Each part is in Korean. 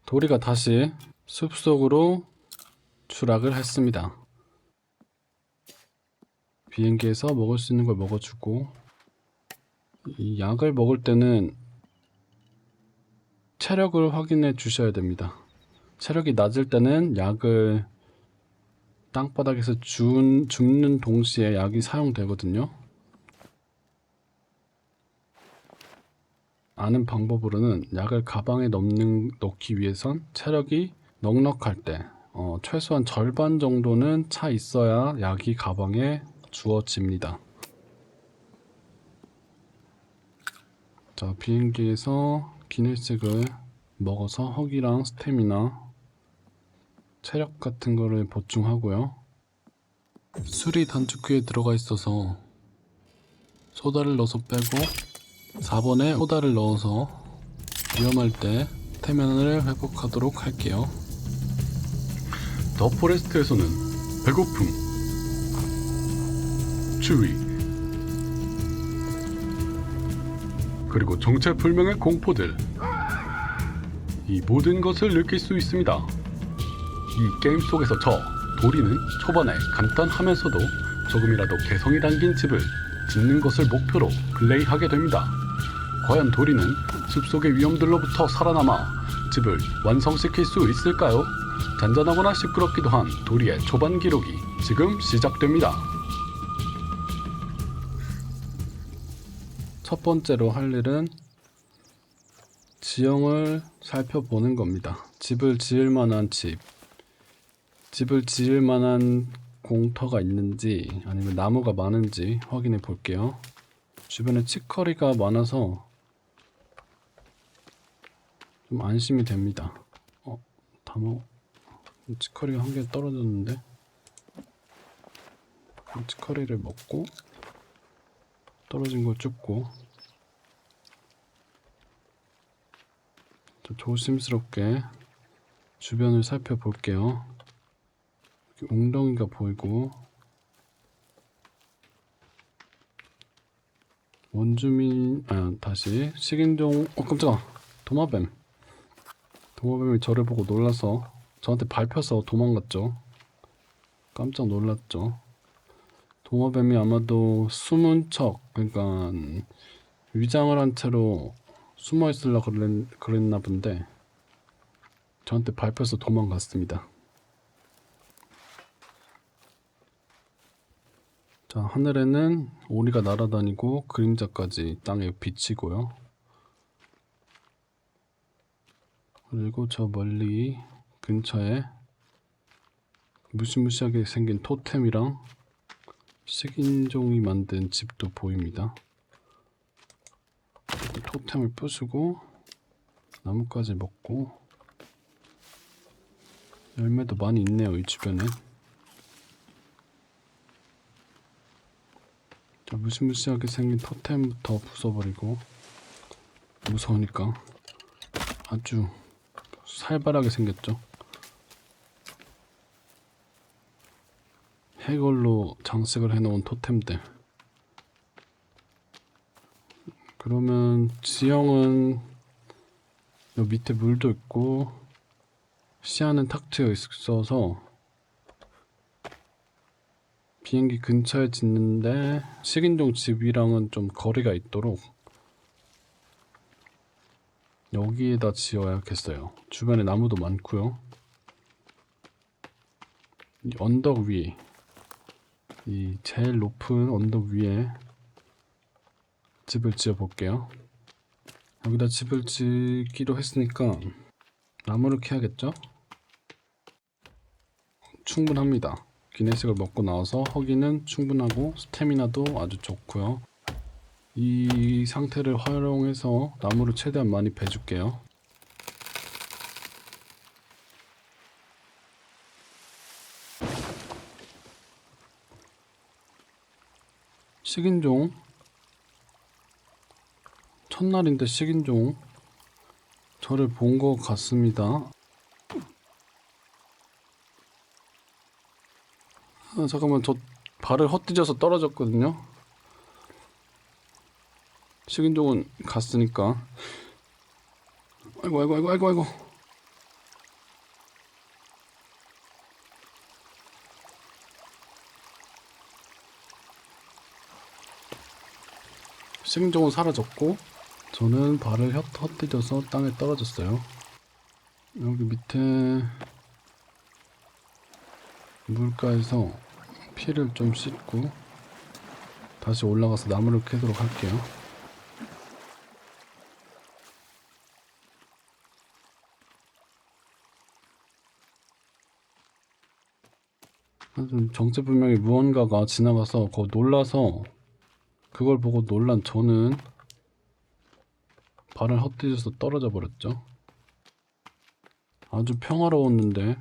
도리가 다시 숲속으로 추락을 했습니다. 비행기에서 먹을 수 있는 걸 먹어주고, 이 약을 먹을 때는 체력을 확인해 주셔야 됩니다. 체력이 낮을 때는 약을 땅바닥에서 죽는 동시에 약이 사용되거든요. 아는 방법으로는 약을 가방에 넣기 위해선 체력이 넉넉할 때 최소한 절반 정도는 차 있어야 약이 가방에 주어집니다. 자, 비행기에서 기내식을 먹어서 허기랑 스태미나, 체력 같은 거를 보충하고요. 술이 단축키에 들어가 있어서 소다를 넣어서 빼고 4번에 소다를 넣어서 위험할 때 태면을 회복하도록 할게요. 더 포레스트에서는 배고픔, 추위, 그리고 정체불명의 공포들, 이 모든 것을 느낄 수 있습니다. 이 게임 속에서 저 도리는 초반에 간단하면서도 조금이라도 개성이 담긴 집을 짓는 것을 목표로 플레이하게 됩니다. 과연 도리는 숲속의 위험들로부터 살아남아 집을 완성시킬 수 있을까요? 잔잔하거나 시끄럽기도 한 도리의 초반 기록이 지금 시작됩니다. 첫 번째로 할 일은 지형을 살펴보는 겁니다. 집을 지을 만한 집을 지을 만한 공터가 있는지 아니면 나무가 많은지 확인해 볼게요. 주변에 치커리가 많아서 좀 안심이 됩니다. 치커리가 한 개 떨어졌는데, 치커리를 먹고 떨어진 걸 줍고 조심스럽게 주변을 살펴볼게요. 웅덩이가 보이고, 원주민, 다시 식인종, 깜짝아, 도마뱀이 저를 보고 놀라서 저한테 밟혀서 도망갔죠. 깜짝 놀랐죠. 도마뱀이 아마도 숨은 척, 그러니까 위장을 한 채로 숨어 있으려고 그랬나 본데 저한테 밟혀서 도망갔습니다. 자, 하늘에는 오리가 날아다니고 그림자까지 땅에 비치고요. 그리고 저 멀리 근처에 무시무시하게 생긴 토템이랑 식인종이 만든 집도 보입니다. 토템을 부수고 나뭇가지 먹고, 열매도 많이 있네요, 이 주변에. 자, 무시무시하게 생긴 토템부터 부숴버리고, 무서우니까 아주 살벌하게 생겼죠. 해골로 장식을 해놓은 토템들. 그러면 지형은 요 밑에 물도 있고 시야는 탁 트여 있어서 비행기 근처에 짓는데 식인종 집이랑은 좀 거리가 있도록 여기에다 지어야겠어요. 주변에 나무도 많고요. 이 언덕 위, 이 제일 높은 언덕 위에 집을 지어 볼게요. 여기다 집을 짓기로 했으니까 나무를 캐야겠죠? 충분합니다. 기내식을 먹고 나와서 허기는 충분하고 스태미나도 아주 좋고요. 이 상태를 활용해서 나무를 최대한 많이 베줄게요. 식인종, 첫날인데 식인종 저를 본 것 같습니다. 잠깐만, 저 발을 헛디뎌서 떨어졌거든요. 식인종은 갔으니까. 아이고. 생종은 사라졌고 저는 발을 헛디뎌서 땅에 떨어졌어요. 여기 밑에 물가에서 피를 좀 씻고 다시 올라가서 나무를 캐도록 할게요. 정체불명의 무언가가 지나가서 놀라서 그걸 보고 놀란 저는 발을 헛디뎌서 떨어져 버렸죠. 아주 평화로웠는데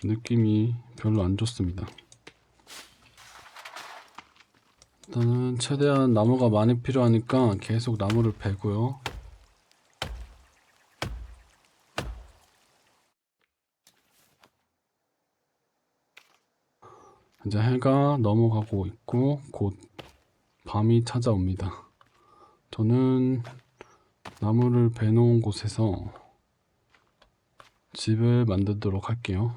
느낌이 별로 안 좋습니다. 일단은 최대한 나무가 많이 필요하니까 계속 나무를 베고요. 이제 해가 넘어가고 있고 곧 밤이 찾아옵니다. 저는 나무를 베놓은 곳에서 집을 만들도록 할게요.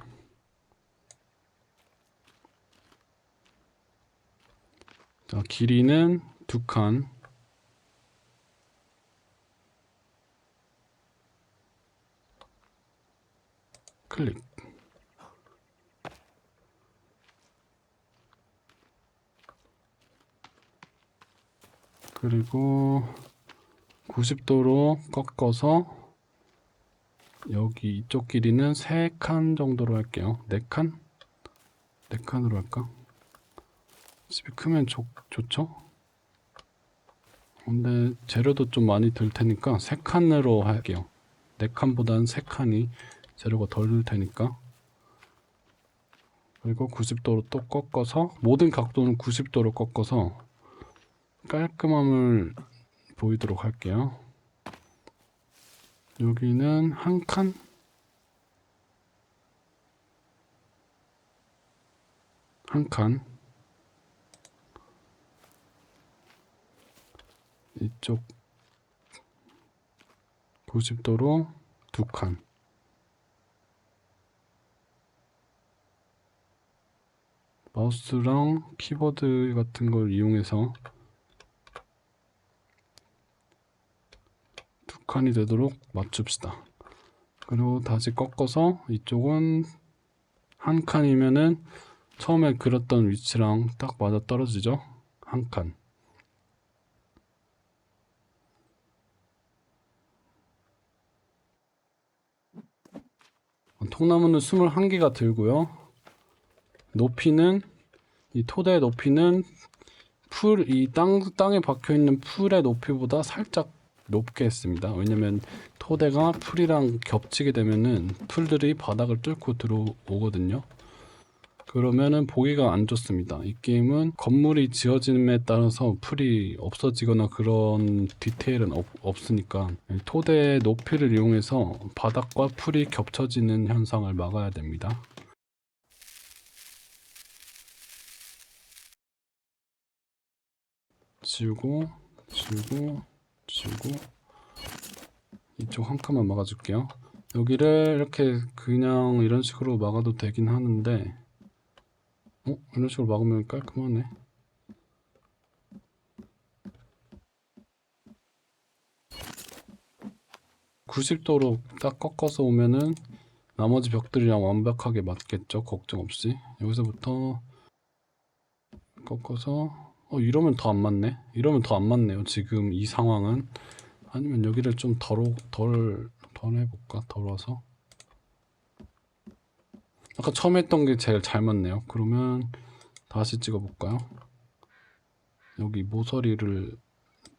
자, 길이는 2칸, 클릭. 그리고 90도로 꺾어서 여기 이쪽 길이는 3칸 정도로 할게요. 4칸? 4칸으로 할까? 집이 크면 좋죠? 근데 재료도 좀 많이 들 테니까 3칸으로 할게요. 4칸보다는 3칸이 재료가 덜 들 테니까. 그리고 90도로 또 꺾어서 모든 각도는 90도로 꺾어서 깔끔함을 보이도록 할게요. 여기는 1칸, 이쪽 90도로 2칸. 마우스랑 키보드 같은 걸 이용해서 2칸이 되도록 맞춥시다. 그리고 다시 꺾어서 이쪽은 1칸이면은 처음에 그렸던 위치랑 딱 맞아 떨어지죠? 1칸. 통나무는 21개가 들고요. 높이는 이 토대 높이는 이 땅에 박혀 있는 풀의 높이보다 살짝 높게 했습니다. 왜냐면 토대가 풀이랑 겹치게 되면은 풀들이 바닥을 뚫고 들어오거든요. 그러면은 보기가 안 좋습니다. 이 게임은 건물이 지어짐에 따라서 풀이 없어지거나 그런 디테일은 없으니까 토대의 높이를 이용해서 바닥과 풀이 겹쳐지는 현상을 막아야 됩니다. 지우고 이쪽 한 칸만 막아줄게요. 여기를 이렇게 그냥 이런 식으로 막아도 되긴 하는데 이런 식으로 막으면 깔끔하네. (90도로) 딱 꺾어서 오면은 나머지 벽들이랑 완벽하게 맞겠죠. 걱정 없이. 여기서부터 꺾어서 이러면 더 안 맞네. 이러면 더 안 맞네요. 지금 이 상황은. 아니면 여기를 좀 덜 해볼까? 덜어서. 아까 처음 했던 게 제일 잘 맞네요. 그러면 다시 찍어볼까요? 여기 모서리를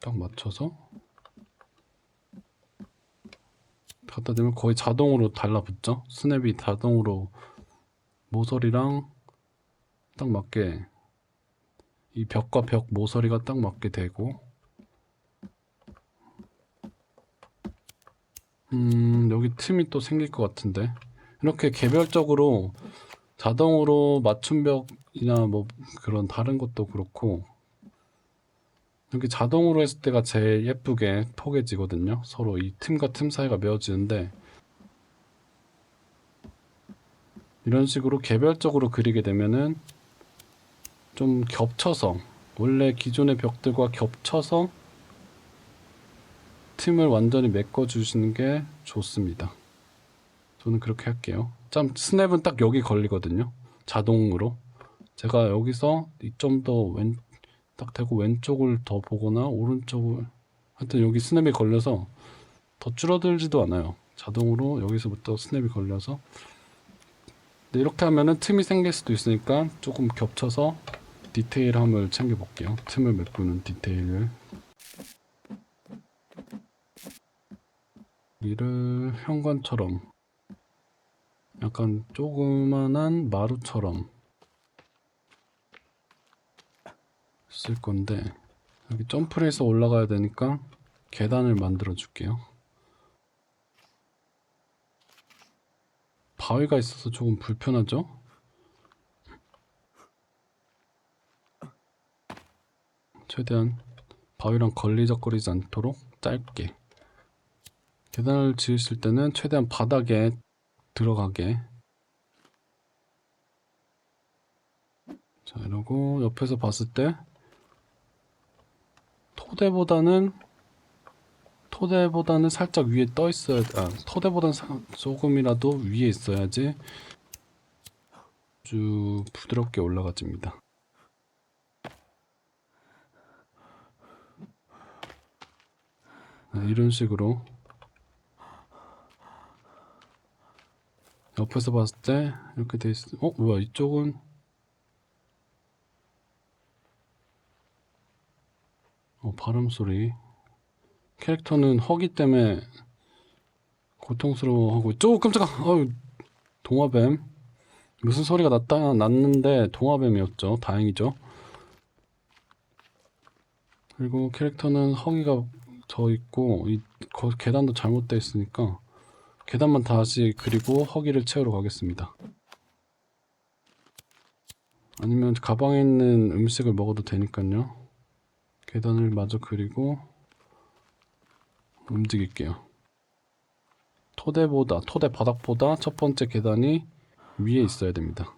딱 맞춰서 갖다 대면 거의 자동으로 달라붙죠? 스냅이 자동으로 모서리랑 딱 맞게 이 벽과 벽 모서리가 딱 맞게 되고 여기 틈이 또 생길 것 같은데 이렇게 개별적으로 자동으로 맞춤벽이나 뭐 그런 다른 것도 그렇고 이렇게 자동으로 했을 때가 제일 예쁘게 포개지거든요. 서로 이 틈과 틈 사이가 메워지는데 이런 식으로 개별적으로 그리게 되면은 좀 겹쳐서 원래 기존의 벽들과 겹쳐서 틈을 완전히 메꿔 주시는 게 좋습니다. 저는 그렇게 할게요. 참 스냅은 딱 여기 걸리거든요. 자동으로. 제가 여기서 좀 더 딱 대고 왼쪽을 더 보거나 오른쪽을, 하여튼 여기 스냅이 걸려서 더 줄어들지도 않아요. 자동으로 여기서부터 스냅이 걸려서. 근데 이렇게 하면은 틈이 생길 수도 있으니까 조금 겹쳐서 디테일함을 챙겨 볼게요. 틈을 메꾸는 디테일을. 여기를 현관처럼 약간 조그만한 마루처럼 쓸 건데, 여기 점프를 해서 올라가야 되니까 계단을 만들어 줄게요. 바위가 있어서 조금 불편하죠? 최대한 바위랑 걸리적거리지 않도록 짧게. 계단을 지으실 때는 최대한 바닥에 들어가게. 자, 이러고 옆에서 봤을 때 토대보다는 살짝 위에 떠 있어야, 토대보다는 조금이라도 위에 있어야지 쭉 부드럽게 올라가집니다. 이런 식으로 옆에서 봤을 때 이렇게 돼 있어. 뭐야, 이쪽은 발음 소리. 캐릭터는 허기 때문에 고통스러워하고 있죠. 깜짝아. 동화뱀. 무슨 소리가 났는데 동화뱀이었죠. 다행이죠. 그리고 캐릭터는 허기가 져 있고 계단도 잘못되어 있으니까 계단만 다시 그리고 허기를 채우러 가겠습니다. 아니면 가방에 있는 음식을 먹어도 되니까요. 계단을 마저 그리고 움직일게요. 토대 바닥보다 첫 번째 계단이 위에 있어야 됩니다.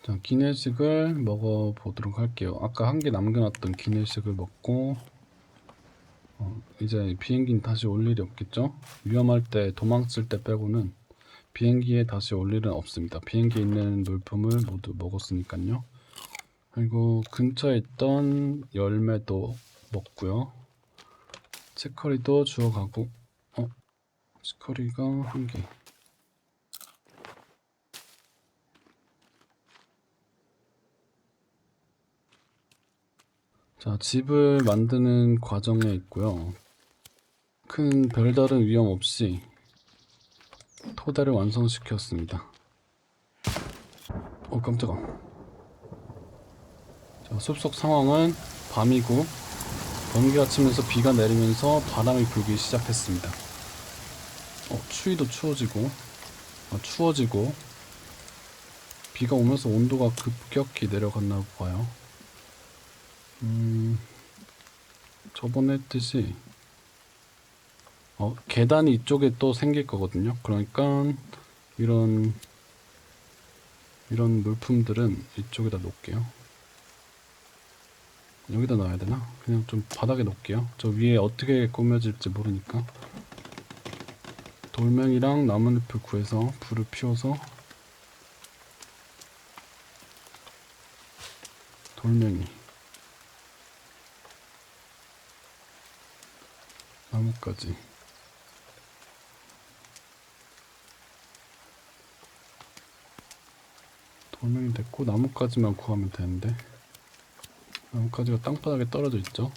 자, 기내식을 먹어보도록 할게요. 아까 한 개 남겨놨던 기내식을 먹고, 이제 비행기는 다시 올 일이 없겠죠? 위험할 때, 도망칠 때 빼고는 비행기에 다시 올 일은 없습니다. 비행기에 있는 물품을 모두 먹었으니까요. 그리고 근처에 있던 열매도 먹고요. 치커리도 주워가고, 치커리가 한 개. 자, 집을 만드는 과정에 있고요. 큰 별다른 위험 없이 토대를 완성시켰습니다. 깜짝아. 자, 숲속 상황은 밤이고 번개가 치면서 비가 내리면서 바람이 불기 시작했습니다. 추위도 추워지고 비가 오면서 온도가 급격히 내려갔나 봐요. 저번에 했듯이 계단이 이쪽에 또 생길 거거든요. 그러니까 이런 물품들은 이쪽에다 놓을게요. 여기다 놔야 되나? 그냥 좀 바닥에 놓을게요. 저 위에 어떻게 꾸며질지 모르니까. 돌멩이랑 나뭇잎을 구해서 불을 피워서, 돌멩이, 나뭇가지, 돌멩이 됐고 나뭇가지만 구하면 되는데, 나뭇가지가 땅바닥에 떨어져 있죠.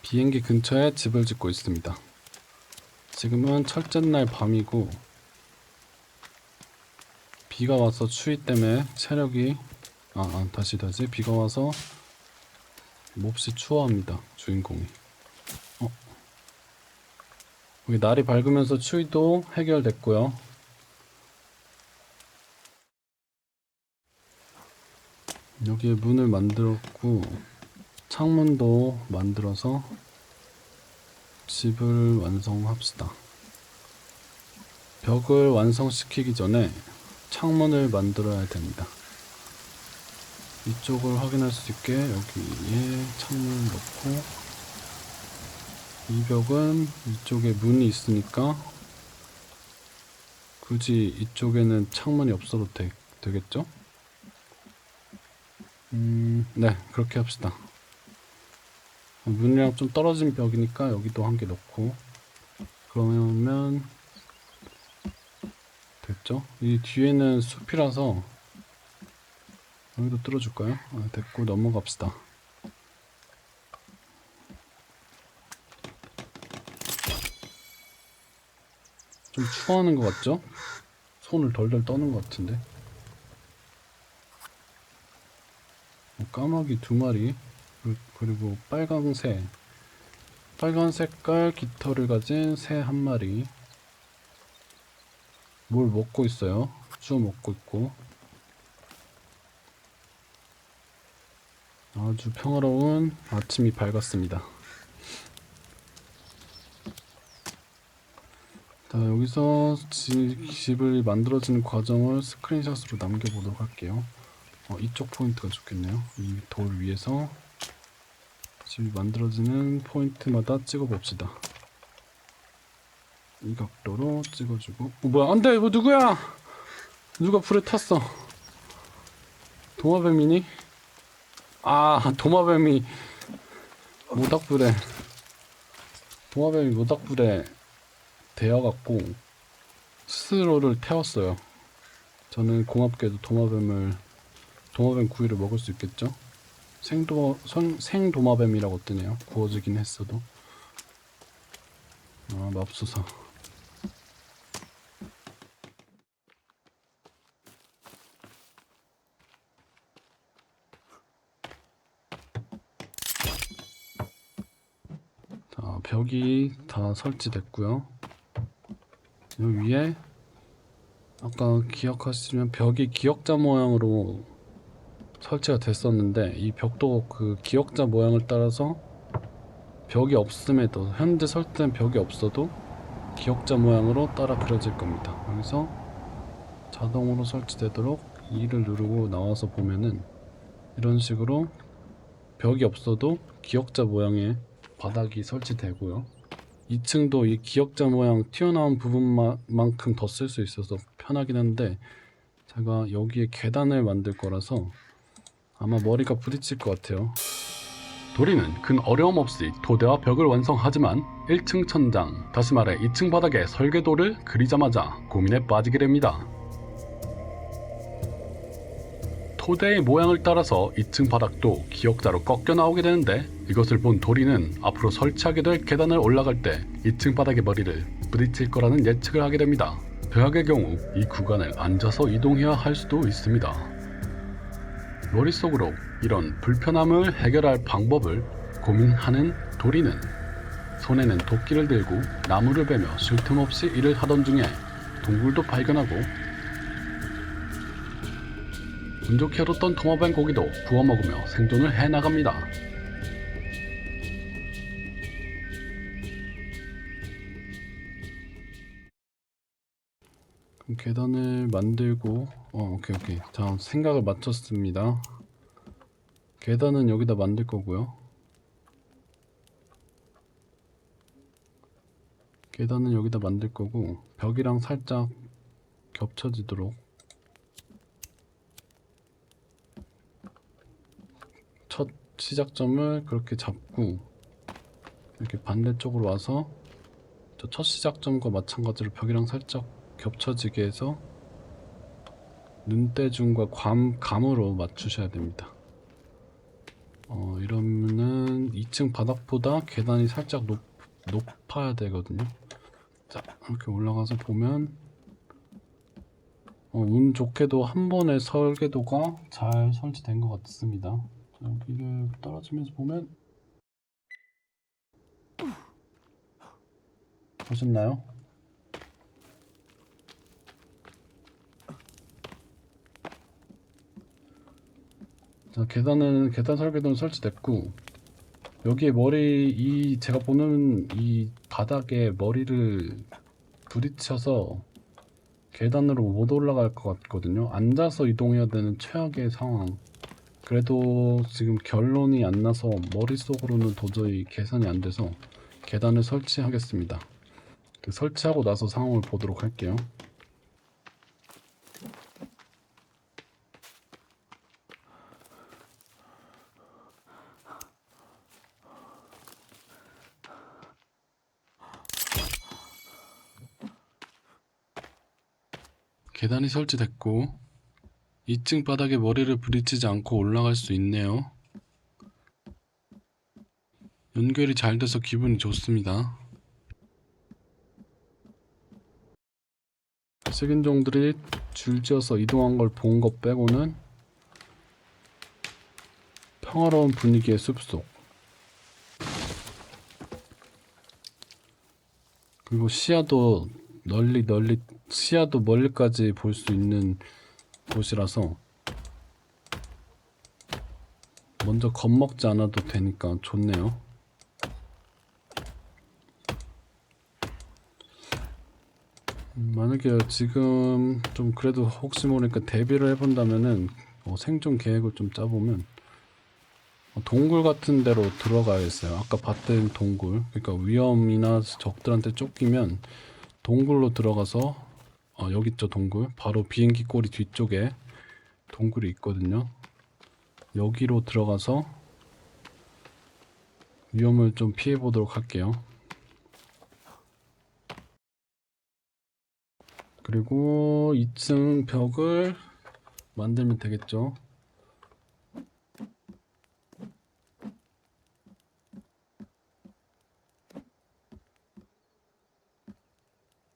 비행기 근처에 집을 짓고 있습니다. 지금은 첫째 날 밤이고 비가 와서 추위 때문에 체력이 다시 비가 와서 몹시 추워합니다. 주인공이. 여기 날이 밝으면서 추위도 해결됐고요. 여기에 문을 만들었고, 창문도 만들어서 집을 완성합시다. 벽을 완성시키기 전에 창문을 만들어야 됩니다. 이쪽을 확인할 수 있게 여기에 창문을 넣고, 이 벽은 이쪽에 문이 있으니까 굳이 이쪽에는 창문이 없어도 되겠죠? 네, 그렇게 합시다. 문이랑 좀 떨어진 벽이니까 여기도 한 개 넣고, 그러면 됐죠? 이 뒤에는 숲이라서 여기도 뚫어줄까요? 됐고, 넘어갑시다. 좀 추워하는 것 같죠? 손을 덜덜 떠는 것 같은데. 까마귀 2마리, 그리고 빨간 색깔 깃털을 가진 새 1마리. 뭘 먹고 있어요. 주 먹고 있고. 아주 평화로운 아침이 밝았습니다. 자, 여기서 집을 만들어지는 과정을 스크린샷으로 남겨보도록 할게요. 이쪽 포인트가 좋겠네요. 이 돌 위에서 집이 만들어지는 포인트마다 찍어봅시다. 이 각도로 찍어주고. 뭐야, 안돼! 이거 누구야! 누가 불에 탔어? 도마뱀이니? 도마뱀이 모닥불에 데워갖고 스스로를 태웠어요. 저는 고맙게도 도마뱀 구이를 먹을 수 있겠죠? 생도마뱀이라고 뜨네요. 구워지긴 했어도. 맙소사. 자, 벽이 다 설치됐고요. 여기 위에 아까 기억하시면 벽이 기역자 모양으로 설치가 됐었는데, 이 벽도 그 기역자 모양을 따라서 벽이 없음에도, 현재 설치된 벽이 없어도 기역자 모양으로 따라 그려질 겁니다. 여기서 자동으로 설치되도록 2를 누르고 나와서 보면은 이런 식으로 벽이 없어도 기역자 모양의 바닥이 설치되고요. 2층도 이 기역자 모양 튀어나온 부분만큼 더 쓸 수 있어서 편하긴 한데, 제가 여기에 계단을 만들 거라서 아마 머리가 부딪힐 것 같아요. 도리는 큰 어려움 없이 토대와 벽을 완성하지만 1층 천장, 다시 말해 2층 바닥에 설계도를 그리자마자 고민에 빠지게 됩니다. 토대의 모양을 따라서 2층 바닥도 기역자로 꺾여 나오게 되는데, 이것을 본 도리는 앞으로 설치하게 될 계단을 올라갈 때 2층 바닥의 머리를 부딪힐 거라는 예측을 하게 됩니다. 벽의 경우 이 구간을 앉아서 이동해야 할 수도 있습니다. 머릿속으로 이런 불편함을 해결할 방법을 고민하는 도리는 손에는 도끼를 들고 나무를 베며 쉴 틈 없이 일을 하던 중에 동굴도 발견하고, 운 좋게 얻었던 도마뱀 고기도 구워 먹으며 생존을 해나갑니다. 그럼 계단을 만들고, 오케이. 자, 생각을 마쳤습니다. 계단은 여기다 만들 거고요. 벽이랑 살짝 겹쳐지도록 첫 시작점을 그렇게 잡고, 이렇게 반대쪽으로 와서 저 첫 시작점과 마찬가지로 벽이랑 살짝 겹쳐지게 해서 눈대중과 감으로 맞추셔야 됩니다. 이러면은 2층 바닥보다 계단이 살짝 높아야 되거든요. 자, 이렇게 올라가서 보면 운 좋게도 한 번에 설계도가 잘 설치된 것 같습니다. 자, 여기를 떨어지면서 보면, 보셨나요? 자, 계단 설계도는 설치됐고, 여기에 제가 보는 이 바닥에 머리를 부딪혀서 계단으로 못 올라갈 것 같거든요. 앉아서 이동해야 되는 최악의 상황. 그래도 지금 결론이 안 나서 머릿속으로는 도저히 계산이 안 돼서 계단을 설치하겠습니다. 설치하고 나서 상황을 보도록 할게요. 계단이 설치됐고 2층 바닥에 머리를 부딪히지 않고 올라갈 수 있네요. 연결이 잘 돼서 기분이 좋습니다. 식인종들이 줄지어서 이동한 걸 본 것 빼고는 평화로운 분위기의 숲속. 그리고 시야도 시야도 멀리까지 볼 수 있는 곳이라서 먼저 겁먹지 않아도 되니까 좋네요. 만약에 지금 좀 그래도 혹시 모르니까 대비를 해본다면은 생존 계획을 좀 짜보면 동굴 같은 데로 들어가야겠어요. 아까 봤던 동굴, 그러니까 위험이나 적들한테 쫓기면 동굴로 들어가서 여기 있죠, 동굴. 바로 비행기 꼬리 뒤쪽에 동굴이 있거든요. 여기로 들어가서 위험을 좀 피해 보도록 할게요. 그리고 2층 벽을 만들면 되겠죠.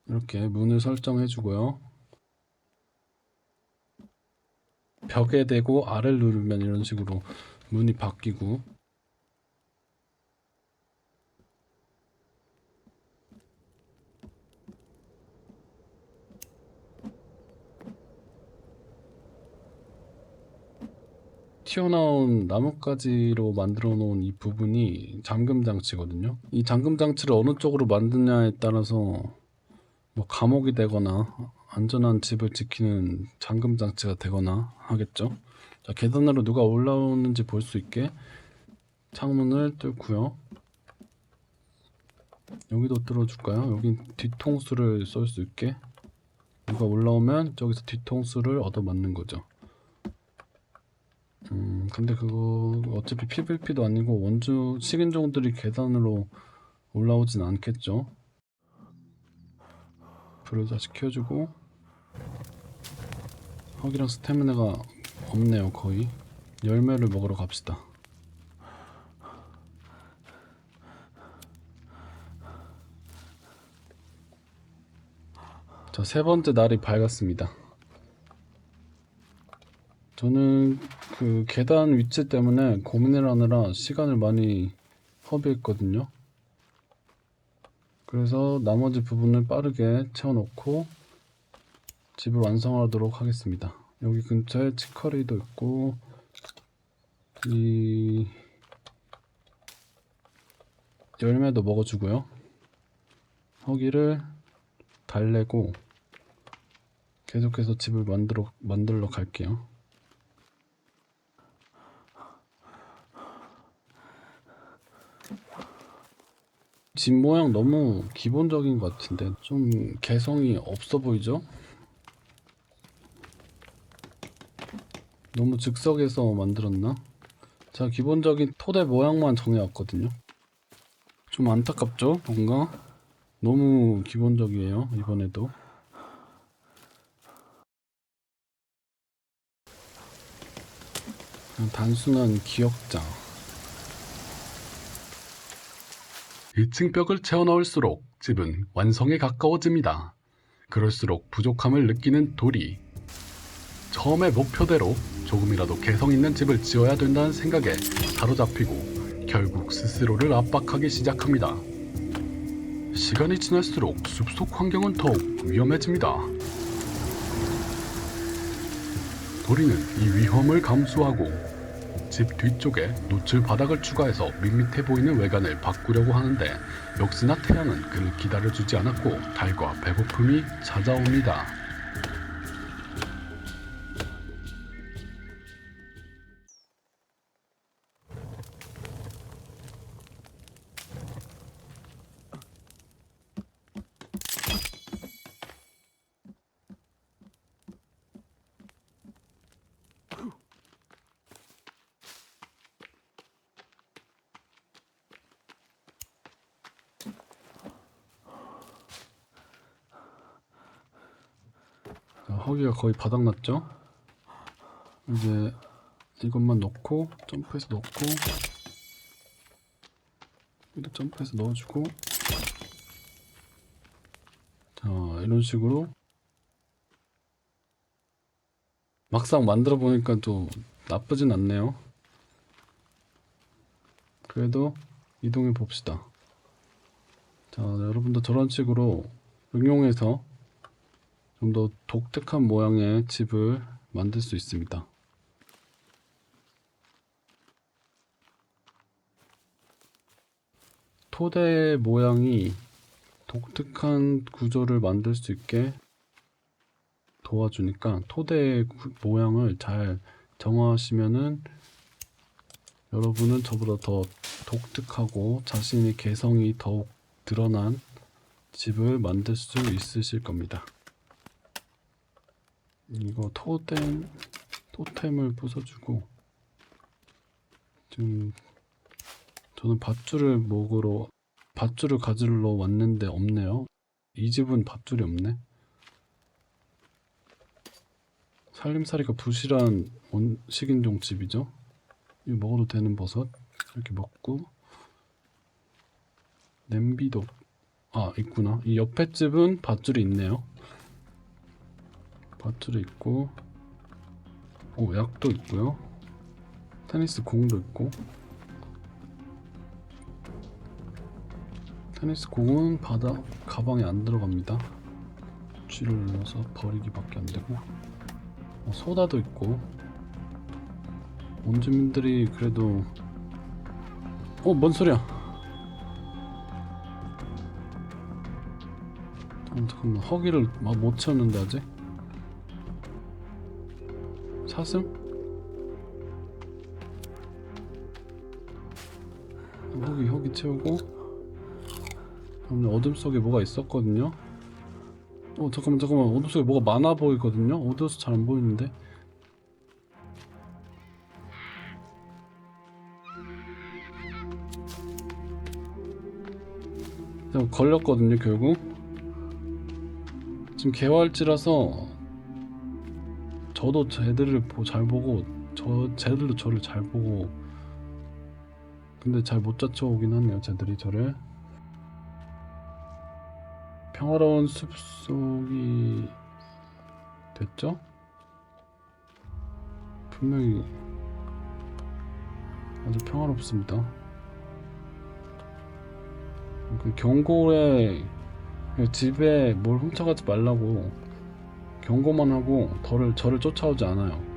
이렇게 문을 설정해 주고요. 벽에 대고 R을 누르면 이런 식으로 문이 바뀌고, 튀어나온 나뭇가지로 만들어 놓은 이 부분이 잠금 장치거든요. 이 잠금 장치를 어느 쪽으로 만드냐에 따라서 뭐 감옥이 되거나 안전한 집을 지키는 잠금 장치가 되거나 하겠죠. 자, 계단으로 누가 올라오는지 볼 수 있게 창문을 뚫고요. 여기도 뚫어줄까요? 여기 뒤통수를 쏠 수 있게. 누가 올라오면 저기서 뒤통수를 얻어맞는 거죠. 근데 그거 어차피 PVP도 아니고 원주 식인종들이 계단으로 올라오진 않겠죠. 불을 다시 켜주고, 헉이랑 스태미나가 없네요. 거의. 열매를 먹으러 갑시다. 자, 세 번째 날이 밝았습니다. 저는 그 계단 위치 때문에 고민을 하느라 시간을 많이 허비했거든요. 그래서 나머지 부분을 빠르게 채워놓고 집을 완성하도록 하겠습니다. 여기 근처에 치커리도 있고, 이 열매도 먹어주고요. 허기를 달래고 계속해서 집을 만들러 갈게요. 집 모양 너무 기본적인 것 같은데 좀 개성이 없어 보이죠? 너무 즉석에서 만들었나? 자, 기본적인 토대 모양만 정해왔거든요. 좀 안타깝죠? 뭔가 너무 기본적이에요, 이번에도. 그냥 단순한 기억자. 2층 벽을 채워 넣을수록 집은 완성에 가까워집니다. 그럴수록 부족함을 느끼는 도리. 처음의 목표대로 조금이라도 개성 있는 집을 지어야 된다는 생각에 사로잡히고 결국 스스로를 압박하기 시작합니다. 시간이 지날수록 숲속 환경은 더욱 위험해집니다. 도리는 이 위험을 감수하고 집 뒤쪽에 노출 바닥을 추가해서 밋밋해 보이는 외관을 바꾸려고 하는데 역시나 태양은 그를 기다려주지 않았고 달과 배고픔이 찾아옵니다. 허기가 거의 바닥났죠? 이제 이것만 넣고 점프해서 넣고 여기도 점프해서 넣어주고 자 이런 식으로 막상 만들어 보니까 또 나쁘진 않네요. 그래도 이동해 봅시다. 자 여러분도 저런 식으로 응용해서 좀 더 독특한 모양의 집을 만들 수 있습니다. 토대 모양이 독특한 구조를 만들 수 있게 도와주니까 토대 모양을 잘 정하시면은 여러분은 저보다 더 독특하고 자신의 개성이 더욱 드러난 집을 만들 수 있으실 겁니다. 이거 토템을 부숴주고 지금 저는 밧줄을 가지러 왔는데 없네요. 이 집은 밧줄이 없네. 살림살이가 부실한 식인종 집이죠. 이거 먹어도 되는 버섯 이렇게 먹고 냄비도 있구나. 이 옆에 집은 밧줄이 있네요. 밧줄이 있고 약도 있고요. 테니스 공도 있고 테니스 공은 가방에 안 들어갑니다. 쥐를 눌러서 버리기밖에 안 되고 소다도 있고 원주민들이 그래도 뭔 소리야? 잠깐만 허기를 못 채웠는데 아직? 사슴? 허기 채우고 어둠 속에 뭐가 있었거든요? 잠깐만 어둠 속에 뭐가 많아 보이거든요? 어두워서 잘 안 보이는데? 걸렸거든요 결국. 지금 개활지라서 저도 쟤들을 잘 보고 쟤들도 저를 잘 보고 근데 잘 못 쫓아오긴 하네요. 쟤들이 저를. 평화로운 숲속이 됐죠? 분명히 아주 평화롭습니다. 그 경고에 집에 뭘 훔쳐가지 말라고 경고만 하고 저를 쫓아오지 않아요.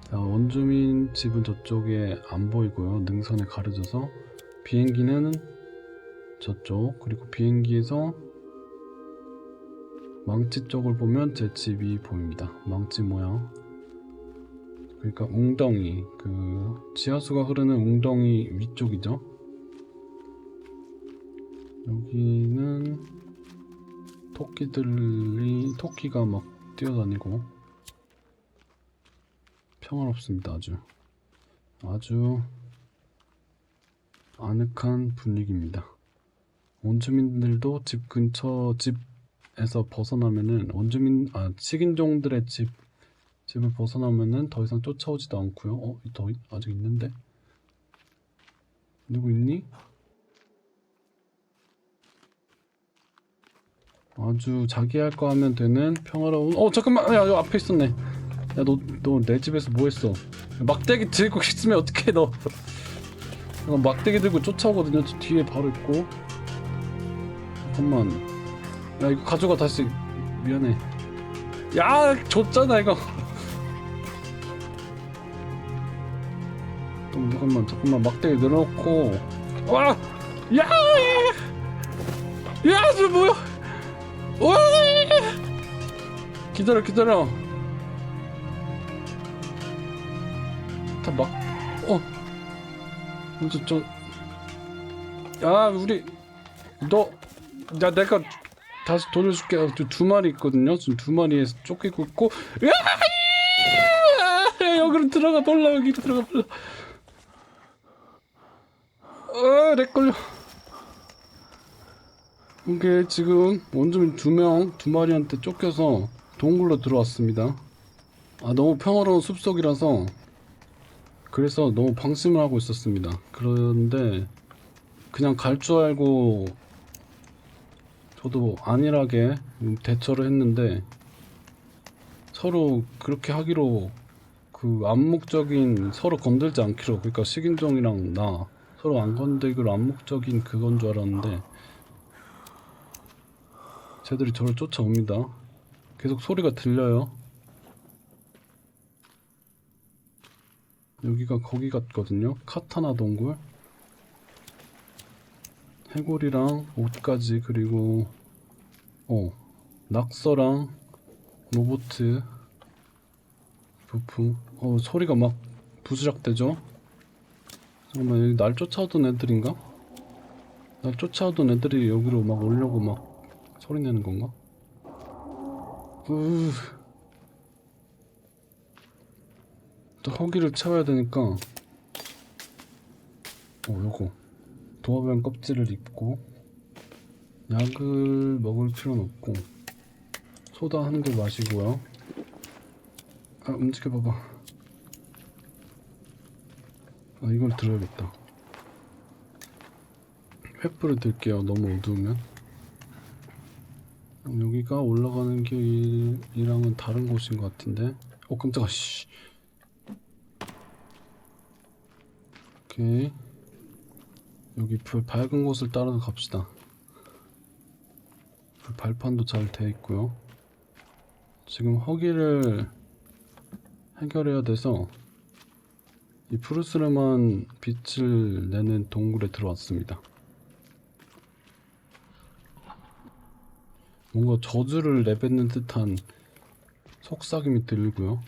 자, 원주민 집은 저쪽에 안 보이고요. 능선에 가려져서 비행기는 저쪽, 그리고 비행기에서 망치 쪽을 보면 제 집이 보입니다. 망치 모양. 그러니까 웅덩이, 그 지하수가 흐르는 웅덩이 위쪽이죠. 여기는 토끼가 막 뛰어다니고 평화롭습니다. 아주 아늑한 분위기입니다. 원주민들도 집 근처 집에서 벗어나면은 식인종들의 집을 벗어나면은 더 이상 쫓아오지도 않고요. 아직 있는데? 누구 있니? 아주 자기 할 거 하면 되는 평화로운. 잠깐만, 야, 여기 앞에 있었네. 야, 너 내 집에서 뭐 했어? 막대기 들고 있으면 어떡해, 너. 이거 막대기 들고 쫓아오거든요. 저 뒤에 바로 있고. 잠깐만. 야 이거 가져가 다시. 미안해. 야 줬잖아 이거. 잠깐만 막대기 늘어놓고. 와! 야! 야! 저 뭐야? 와! 기다려. 다 막. 야 우리 너. 야 내가 다시 돌려줄게. 두 마리 있거든요. 지금 두 마리에서 쫓기고 있고. 야! 여기로 들어가 볼라. 여기로 들어가 볼라. 렉 걸려. 이게 지금 원주민 두 마리한테 쫓겨서 동굴로 들어왔습니다. 너무 평화로운 숲속이라서 그래서 너무 방심을 하고 있었습니다. 그런데 그냥 갈 줄 알고 저도 안일하게 대처를 했는데 서로 그렇게 하기로 그 암묵적인 서로 건들지 않기로, 그러니까 식인종이랑 나 서로 안 건들기로 암묵적인 그건 줄 알았는데 쟤들이 저를 쫓아옵니다. 계속 소리가 들려요. 여기가 거기 같거든요. 카타나 동굴. 해골이랑 옷까지, 그리고 낙서랑 로보트 부품. 소리가 막 부스럭대죠. 잠깐만, 여기 날 쫓아오던 애들인가? 날 쫓아오던 애들이 여기로 막 오려고 막 소리 내는 건가? 또 허기를 채워야 되니까 요거 도마뱀 껍질을 입고, 약을 먹을 필요는 없고 소다 한 개 마시고요. 움직여봐봐. 이걸 들어야겠다. 횃불을 들게요. 너무 어두우면. 여기가 올라가는 길이랑은 다른 곳인 것 같은데. 깜짝아. 씨. 오케이. 여기 불 밝은 곳을 따라서 갑시다. 불 발판도 잘 돼 있고요. 지금 허기를 해결해야 돼서 이 푸르스름한 빛을 내는 동굴에 들어왔습니다. 뭔가 저주를 내뱉는 듯한 속삭임이 들고요.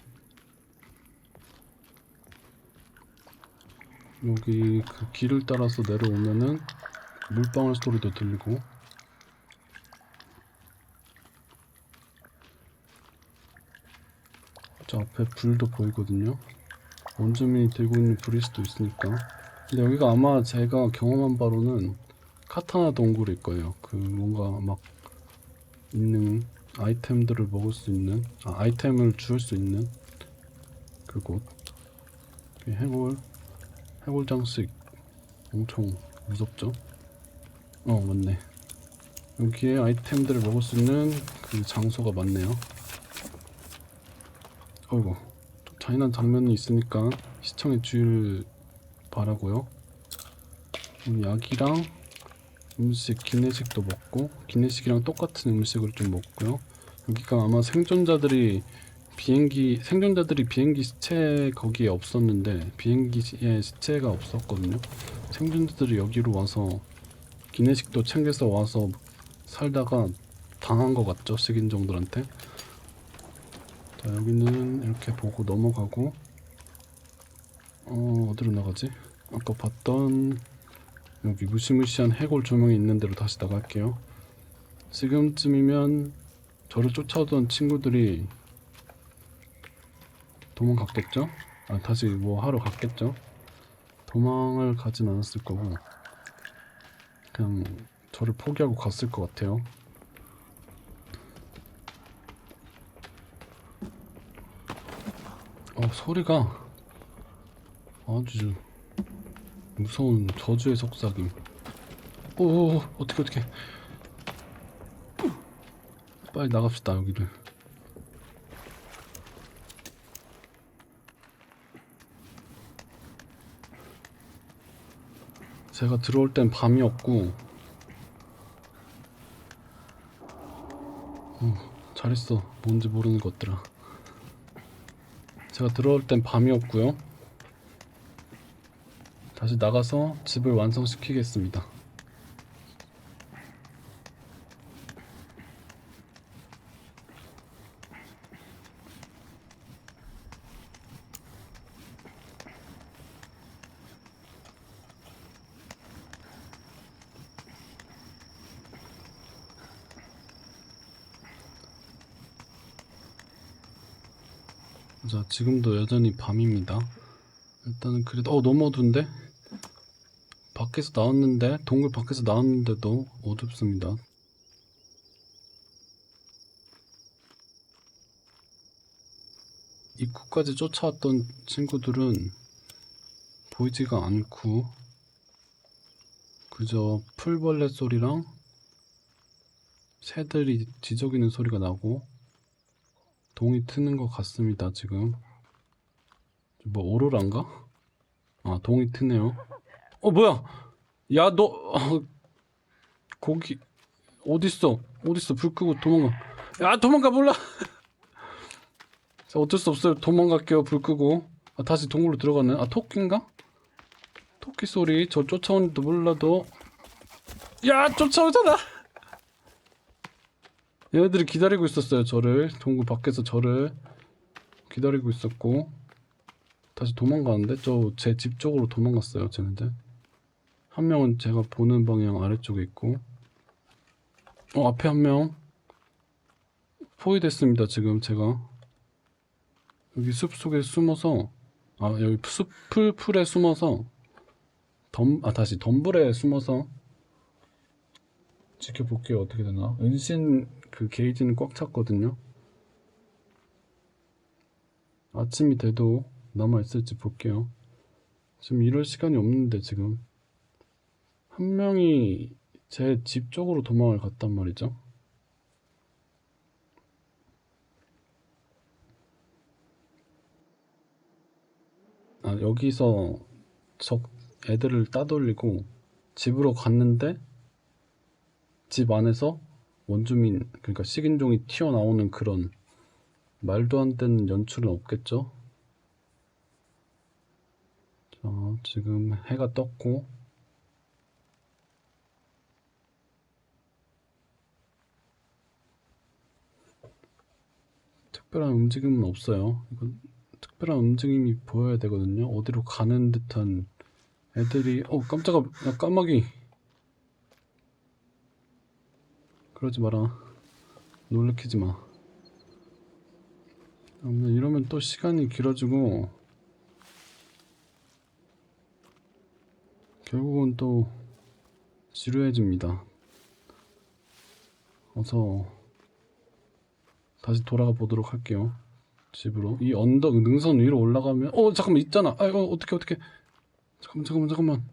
여기 그 길을 따라서 내려오면은 물방울 소리도 들리고, 저 앞에 불도 보이거든요. 원주민이 들고 있는 불일 수도 있으니까. 근데 여기가 아마 제가 경험한 바로는 카타나 동굴일 거예요. 그 뭔가 막 있는 아이템들을 먹을 수 있는, 아이템을 주울 수 있는 그곳. 해골 장식 엄청 무섭죠? 맞네. 여기에 아이템들을 먹을 수 있는 그 장소가 많네요. 좀 잔인한 장면이 있으니까 시청에 주의를 바라고요. 약이랑 음식, 기내식도 먹고, 기내식이랑 똑같은 음식을 좀 먹고요. 여기가 아마 생존자들이 비행기 시체 거기에 없었는데, 비행기에 시체가 없었거든요. 생존자들이 여기로 와서 기내식도 챙겨서 와서 살다가 당한 것 같죠, 식인종들한테. 자, 여기는 이렇게 보고 넘어가고, 어디로 나가지? 아까 봤던 여기 무시무시한 해골 조명이 있는 데로 다시 나갈게요. 지금쯤이면 저를 쫓아오던 친구들이 도망갔겠죠? 다시 뭐 하러 갔겠죠? 도망을 가진 않았을 거고 그냥 저를 포기하고 갔을 것 같아요. 소리가 아주 무서운 저주의 속삭임. 어떻게 빨리 나갑시다. 여기를. 제가 들어올 땐 밤이었고, 잘했어. 뭔지 모르는 것들아. 제가 들어올 땐 밤이었고요. 다시 나가서 집을 완성시키겠습니다. 자, 지금도 여전히 밤입니다. 일단은 그래도 너무 어두운데? 밖에서 나왔는데, 동굴 밖에서 나왔는데도 어둡습니다. 입구까지 쫓아왔던 친구들은 보이지가 않고 그저 풀벌레 소리랑 새들이 지저귀는 소리가 나고 동이 트는 것 같습니다. 지금 뭐 오로라인가? 아, 동이 트네요. 뭐야? 야, 너 거기 어딨어? 불 끄고 도망가. 야, 도망가. 몰라. 자, 어쩔 수 없어요. 도망갈게요. 불 끄고. 다시 동굴로 들어가네. 토끼인가? 토끼 소리. 저 쫓아오는지도 몰라도. 야, 쫓아오잖아. 얘네들이 기다리고 있었어요. 저를. 동굴 밖에서 저를 기다리고 있었고. 다시 도망가는데? 저 제 집 쪽으로 도망갔어요. 쟤네들. 한 명은 제가 보는 방향 아래쪽에 있고. 앞에 한 명. 포위됐습니다. 지금 제가. 여기 숲 속에 숨어서. 여기 풀에 숨어서. 다시 덤불에 숨어서 지켜볼게요. 어떻게 되나. 은신 그 게이지는 꽉 찼거든요. 아침이 돼도 남아있을지 볼게요. 지금 이럴 시간이 없는데 지금 한 명이 제 집 쪽으로 도망을 갔단 말이죠. 여기서 애들을 따돌리고 집으로 갔는데 집 안에서 원주민, 그러니까 식인종이 튀어나오는 그런 말도 안 되는 연출은 없겠죠. 자, 지금 해가 떴고 특별한 움직임은 없어요. 이건 특별한 움직임이 보여야 되거든요. 어디로 가는 듯한 애들이 깜짝아. 야, 까마귀. 그러지 마라. 놀래키지 마. 이러면 또 시간이 길어지고 결국은 또 지루해집니다. 어서 다시 돌아가 보도록 할게요. 집으로. 이 언덕 능선 위로 올라가면 잠깐만 있잖아. 어떻게 잠깐만.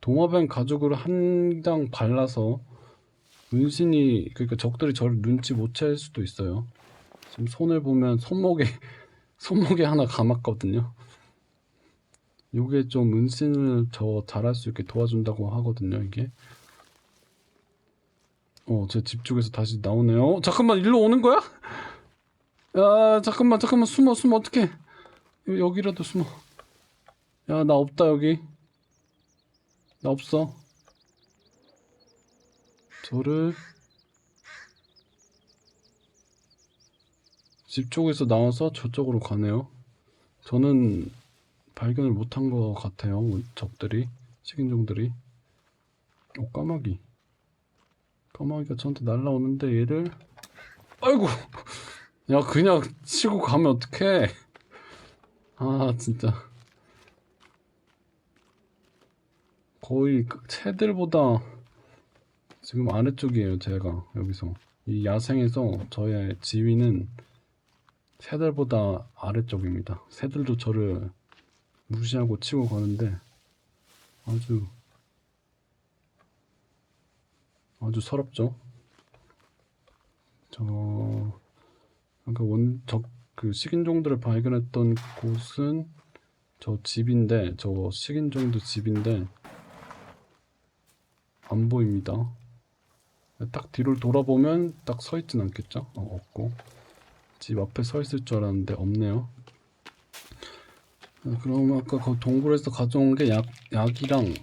도마뱀 가죽을 한 장 발라서 은신이, 그러니까 적들이 저를 눈치 못 챌 수도 있어요. 지금 손을 보면 손목에 하나 감았거든요. 요게 좀 은신을 잘할 수 있게 도와준다고 하거든요. 이게 제 집 쪽에서 다시 나오네요. 잠깐만, 일로 오는 거야? 야, 잠깐만 숨어 어떡해. 여기라도 숨어. 야, 나 없다. 여기 나 없어. 저를 집 쪽에서 나와서 저쪽으로 가네요. 저는 발견을 못한 것 같아요. 적들이, 식인종들이. 까마귀가 저한테 날라오는데 얘를 아이고. 야, 그냥 치고 가면 어떡해. 진짜 거의 새들보다 지금 아래쪽이에요. 제가 여기서 이 야생에서 저의 지위는 새들보다 아래쪽입니다. 새들도 저를 무시하고 치고 가는데 아주 서럽죠. 그 식인종들을 발견했던 곳은 저 집인데, 저 식인종도 집인데 안 보입니다. 딱 뒤를 돌아보면 딱 서 있진 않겠죠? 없고, 집 앞에 서 있을 줄 알았는데 없네요. 그럼 아까 그 동굴에서 가져온 게 약이랑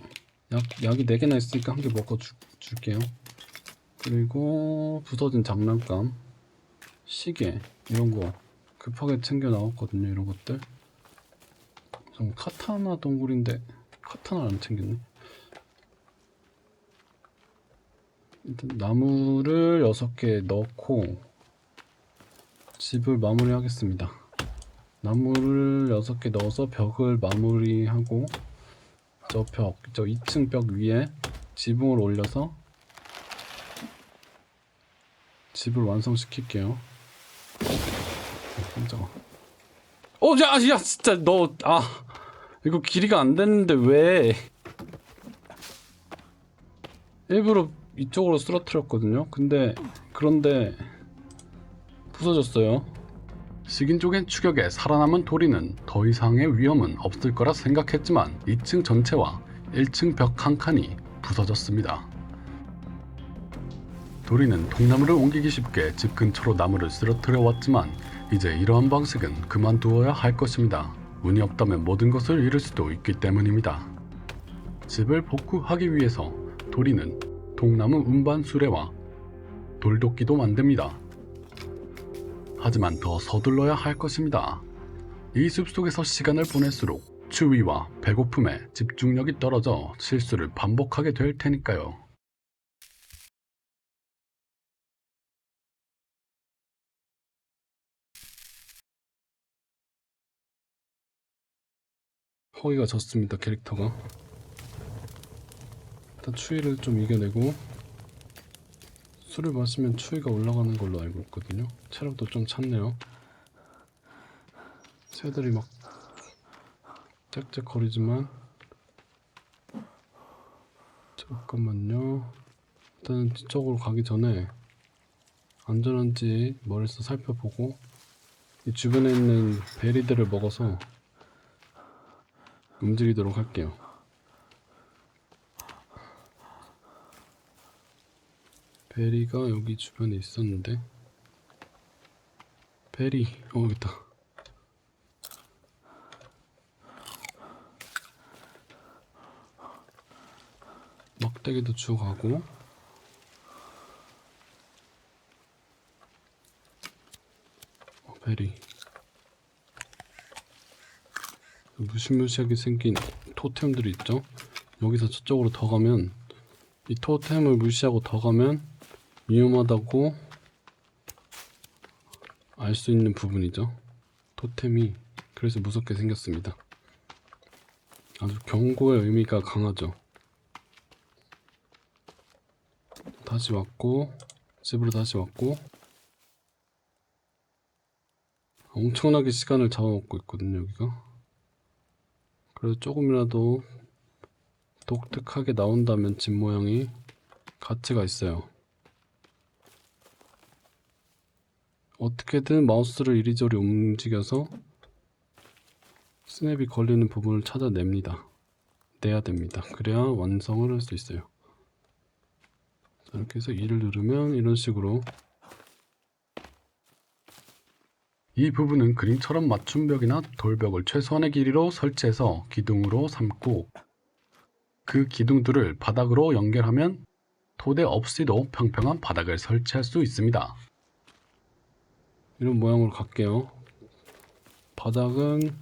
약이 4개나 있으니까 한 개 먹어 줄게요. 그리고 부서진 장난감, 시계 이런 거 급하게 챙겨 나왔거든요. 이런 것들. 좀 카타나 동굴인데 카타나를 안 챙겼네. 일단 나무를 6개 넣고 집을 마무리하겠습니다. 나무를 6개 넣어서 벽을 마무리하고 저 2층 벽 위에 지붕을 올려서 집을 완성시킬게요. 깜짝아. 야, 진짜 이거 길이가 안 됐는데 왜? 일부러 이쪽으로 쓰러뜨렸거든요. 그런데 부서졌어요. 식인종의 추격에 살아남은 도리는 더 이상의 위험은 없을 거라 생각했지만 2층 전체와 1층 벽 한 칸이 부서졌습니다. 도리는 통나무를 옮기기 쉽게 집 근처로 나무를 쓰러뜨려 왔지만 이제 이러한 방식은 그만두어야 할 것입니다. 운이 없다면 모든 것을 잃을 수도 있기 때문입니다. 집을 복구하기 위해서 도리는 통나무 운반 수레와 돌도끼도 만듭니다. 하지만 더 서둘러야 할 것입니다. 이 숲속에서 시간을 보낼수록 추위와 배고픔에 집중력이 떨어져 실수를 반복하게 될 테니까요. 허기가 졌습니다. 캐릭터가. 일단 추위를 좀 이겨내고, 술을 마시면 추위가 올라가는 걸로 알고 있거든요. 체력도 좀 찼네요. 새들이 막 짹짹거리지만, 잠깐만요. 일단 뒤쪽으로 가기 전에 안전한지 머리서 살펴보고 이 주변에 있는 베리들을 먹어서 움직이도록 할게요. 베리가 여기 주변에 있었는데, 베리 여기 있다. 막대기도 주워가고, 베리. 무시무시하게 생긴 토템들이 있죠. 여기서 저쪽으로 더 가면, 이 토템을 무시하고 더 가면 위험하다고 알 수 있는 부분이죠. 토템이 그래서 무섭게 생겼습니다. 아주 경고의 의미가 강하죠. 다시 왔고, 집으로 다시 왔고, 엄청나게 시간을 잡아먹고 있거든요. 여기가. 그래서 조금이라도 독특하게 나온다면 집 모양이 가치가 있어요. 어떻게든 마우스를 이리저리 움직여서 스냅이 걸리는 부분을 내야 됩니다. 그래야 완성을 할 수 있어요. 자, 이렇게 해서 2를 누르면 이런 식으로, 이 부분은 그림처럼 맞춤벽이나 돌벽을 최소한의 길이로 설치해서 기둥으로 삼고, 그 기둥들을 바닥으로 연결하면 토대 없이도 평평한 바닥을 설치할 수 있습니다. 이런 모양으로 갈게요. 바닥은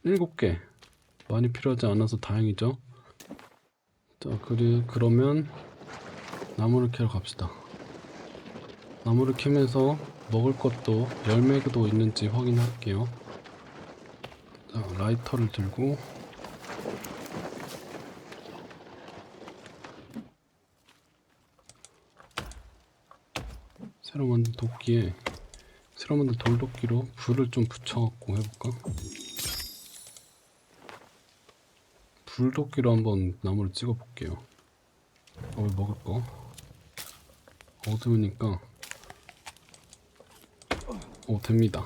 7개. 많이 필요하지 않아서 다행이죠. 자, 그러면 나무를 캐러 갑시다. 나무를 캐면서 먹을 것도 열매도 있는지 확인할게요. 자, 라이터를 들고 새로 만든 돌도끼로 불을 좀 붙여갖고 해볼까? 불도끼로 한번 나무를 찍어볼게요. 먹을 거. 어두우니까. 됩니다.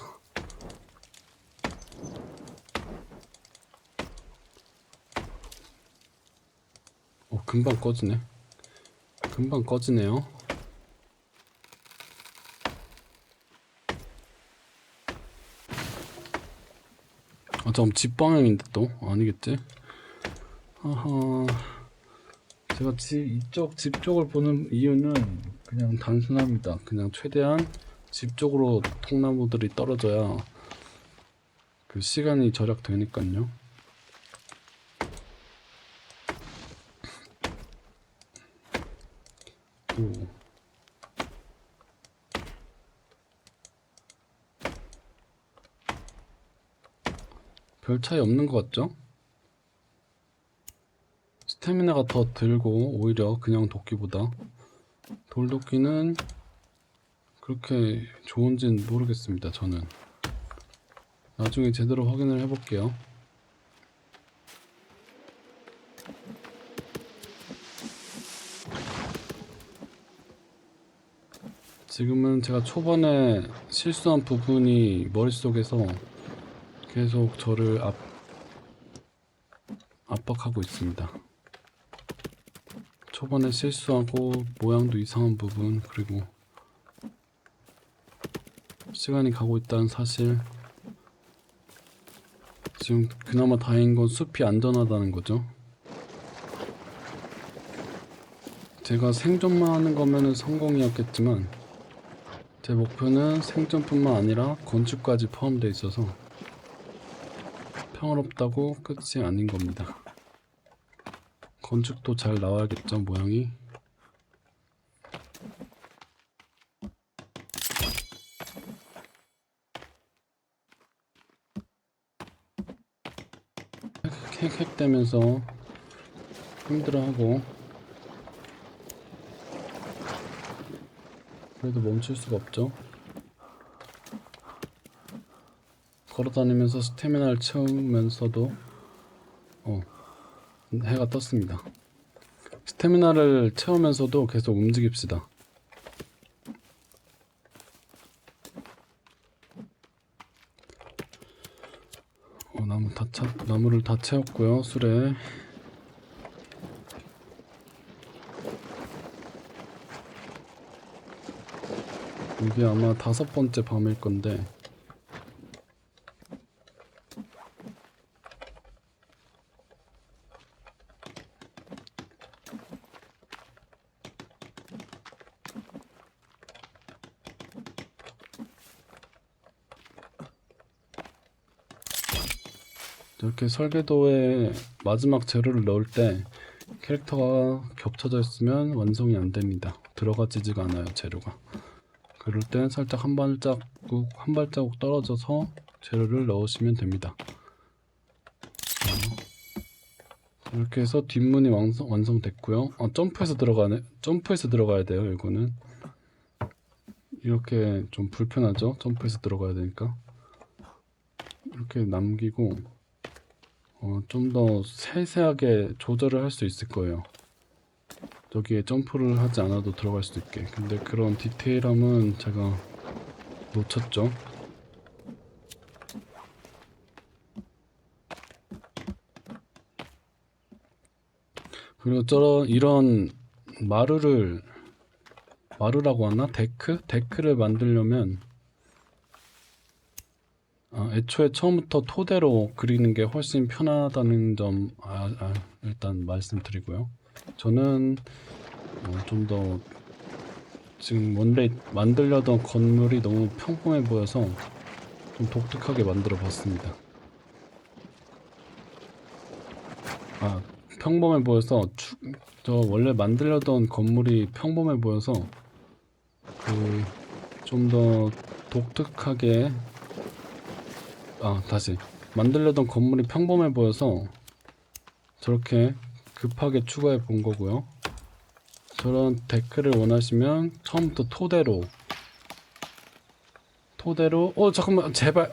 금방 꺼지네. 금방 꺼지네요. 잠깐 집 방향인데 또 아니겠지? 아하. 제가 이쪽 집 쪽을 보는 이유는 그냥 단순합니다. 그냥 최대한 집 쪽으로 통나무들이 떨어져야 그 시간이 절약되니까요. 오. 별 차이 없는 것 같죠? 스태미나가 더 들고 오히려 그냥 도끼보다 돌도끼는 그렇게 좋은지는 모르겠습니다. 저는 나중에 제대로 확인을 해볼게요. 지금은 제가 초반에 실수한 부분이 머릿속에서 계속 저를 압박하고 있습니다. 초반에 실수하고 모양도 이상한 부분, 그리고 시간이 가고 있다는 사실. 지금 그나마 다행인 건 숲이 안전하다는 거죠. 제가 생존만 하는 거면은 성공이었겠지만 제 목표는 생존뿐만 아니라 건축까지 포함되어 있어서 평화롭다고 끝이 아닌 겁니다. 건축도 잘 나와야겠죠, 모양이. 헥헥대면서 힘들어하고 그래도 멈출 수가 없죠. 걸어다니면서 스태미나를 채우면서도 해가 떴습니다. 스태미나를 채우면서도 계속 움직입시다. 나무를 다 채웠고요. 수레. 이게 아마 5번째 밤일 건데 이렇게 설계도에 마지막 재료를 넣을 때 캐릭터가 겹쳐져 있으면 완성이 안 됩니다. 들어가지지가 않아요, 재료가. 그럴 땐 살짝 한 발자국 떨어져서 재료를 넣으시면 됩니다. 이렇게 해서 뒷문이 완성됐고요. 점프해서 들어가야 돼요. 이거는 이렇게 좀 불편하죠. 점프해서 들어가야 되니까 이렇게 남기고 좀 더 세세하게 조절을 할 수 있을 거예요. 여기에 점프를 하지 않아도 들어갈 수도 있게. 근데 그런 디테일함은 제가 놓쳤죠. 그리고 이런 마루라고 하나? 데크를 만들려면 애초에 처음부터 토대로 그리는 게 훨씬 편하다는 점 일단 말씀드리고요. 저는 좀 더 지금 원래 만들려던 건물이 너무 평범해 보여서 좀 독특하게 만들어 봤습니다. 평범해 보여서 저 원래 만들려던 건물이 평범해 보여서 좀 더 독특하게 다시 만들려던 건물이 평범해 보여서 저렇게 급하게 추가해 본 거고요. 저런 데크를 원하시면 처음부터 토대로 잠깐만 제발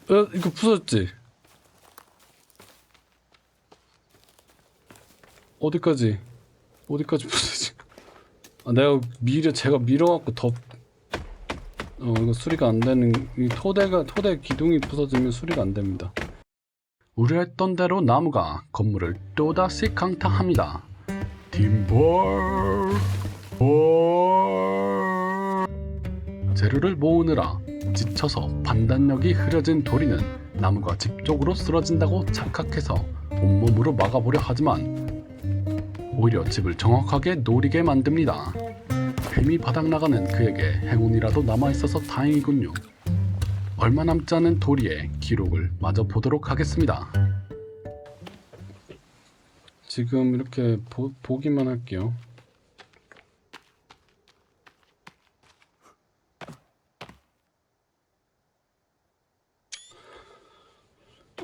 이거 부서졌지? 어디까지 부서지? 제가 밀어갖고 이거 수리가 안 되는, 토대 기둥이 부서지면 수리가 안 됩니다. 우려했던 대로 나무가 건물을 또다시 강타합니다. 팀볼! 재료를 모으느라 지쳐서 판단력이 흐려진 도리는 나무가 집 쪽으로 쓰러진다고 착각해서 온몸으로 막아보려 하지만 오히려 집을 정확하게 노리게 만듭니다. 힘이 바닥나가는 그에게 행운이라도 남아있어서 다행이군요. 얼마 남지 않은 도리의 기록을 마저 보도록 하겠습니다. 지금 이렇게 보기만 할게요.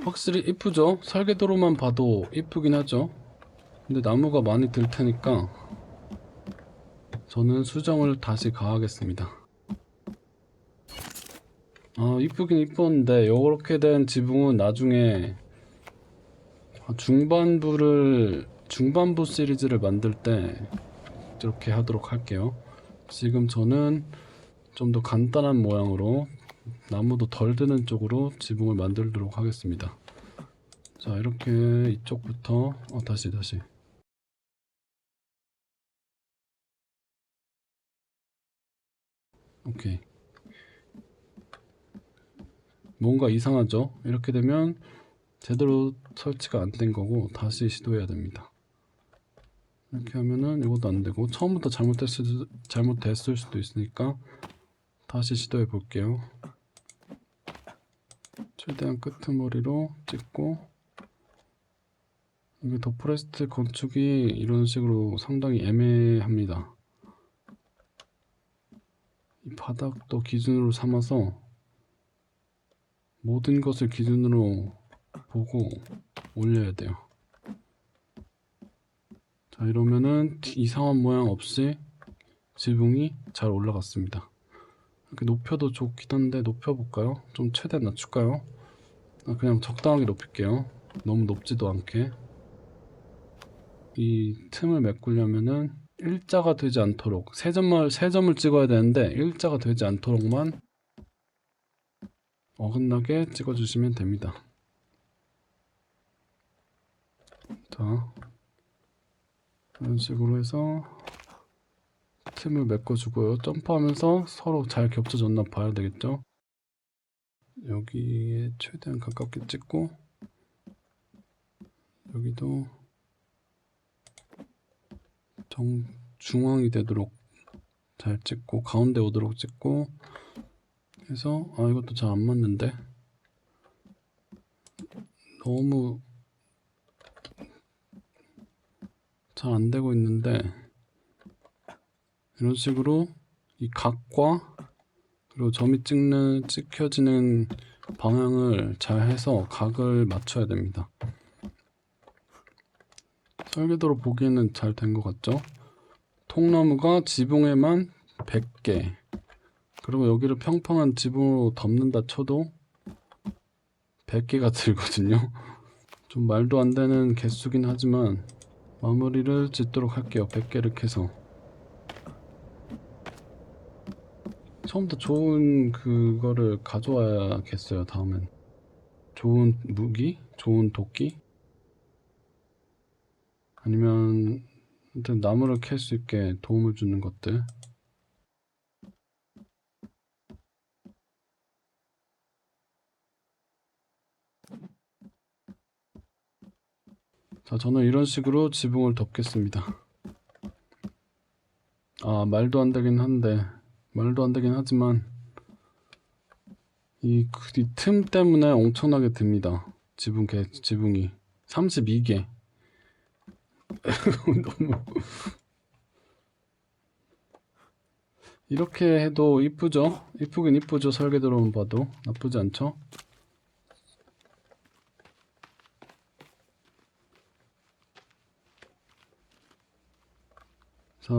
확실히 이쁘죠? 설계도로만 봐도 이쁘긴 하죠. 근데 나무가 많이 들 테니까 저는 수정을 다시 가하겠습니다. 이쁘긴 이뻤는데 이렇게 된 지붕은 나중에 중반부 시리즈를 만들 때 이렇게 하도록 할게요. 지금 저는 좀 더 간단한 모양으로 나무도 덜 드는 쪽으로 지붕을 만들도록 하겠습니다. 자, 이렇게 이쪽부터 다시 오케이. 뭔가 이상하죠? 이렇게 되면 제대로 설치가 안 된 거고 다시 시도해야 됩니다. 이렇게 하면은 이것도 안 되고 처음부터 잘못됐을 수도 있으니까 다시 시도해 볼게요. 최대한 끄트머리로 찍고, 이게 더프레스트 건축이 이런 식으로 상당히 애매합니다. 이 바닥도 기준으로 삼아서 모든 것을 기준으로 보고 올려야 돼요. 자, 이러면은 이상한 모양 없이 지붕이 잘 올라갔습니다. 이렇게 높여도 좋긴 한데 높여볼까요? 좀 최대한 낮출까요? 그냥 적당하게 높일게요. 너무 높지도 않게. 이 틈을 메꾸려면은 일자가 되지 않도록 세 점을 찍어야 되는데 일자가 되지 않도록만 어긋나게 찍어주시면 됩니다. 자, 이런 식으로 해서 틈을 메꿔주고요. 점프하면서 서로 잘 겹쳐졌나 봐야 되겠죠. 여기에 최대한 가깝게 찍고, 여기도 중앙이 되도록 잘 찍고, 가운데 오도록 찍고 해서, 이것도 잘 안 맞는데 너무 잘 안 되고 있는데, 이런 식으로 이 각과 그리고 점이 찍혀지는 방향을 잘 해서 각을 맞춰야 됩니다. 설계도로 보기에는 잘 된 것 같죠? 통나무가 지붕에만 100개, 그리고 여기를 평평한 지붕으로 덮는다 쳐도 100개가 들거든요. 좀 말도 안 되는 개수긴 하지만 마무리를 짓도록 할게요. 100개를 캐서. 처음부터 좋은 그거를 가져와야겠어요. 다음엔 좋은 무기? 좋은 도끼? 아니면 일단 나무를 캘 수 있게 도움을 주는 것들. 자, 저는 이런 식으로 지붕을 덮겠습니다. 말도 안 되긴 하지만 이 틈 때문에 엄청나게 듭니다. 지붕이 32개. 너무 이렇게 해도 이쁘죠? 이쁘긴 이쁘죠. 설계도로만 봐도 나쁘지 않죠? 자,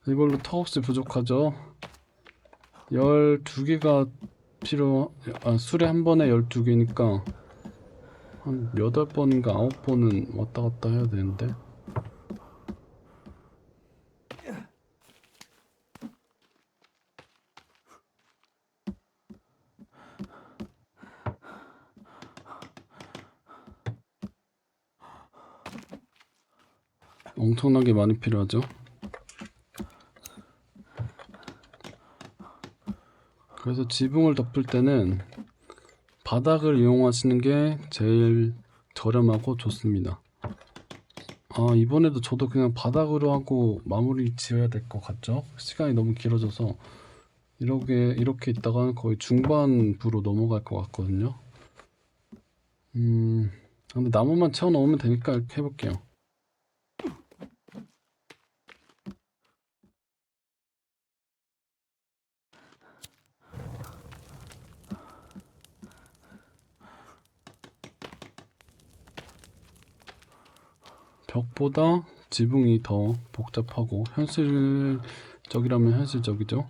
이걸로 턱없이 부족하죠? 12개가 수레 한 번에 12개니까 한 8번인가 9번은 왔다 갔다 해야 되는데. 엄청나게 많이 필요하죠. 그래서 지붕을 덮을 때는 바닥을 이용하시는 게 제일 저렴하고 좋습니다. 이번에도 저도 그냥 바닥으로 하고 마무리 지어야 될 것 같죠? 시간이 너무 길어져서 이렇게 있다가 거의 중반부로 넘어갈 것 같거든요. 근데 나무만 채워 넣으면 되니까 이렇게 해볼게요. 벽보다 지붕이 더 복잡하고 현실적이라면 현실적이죠.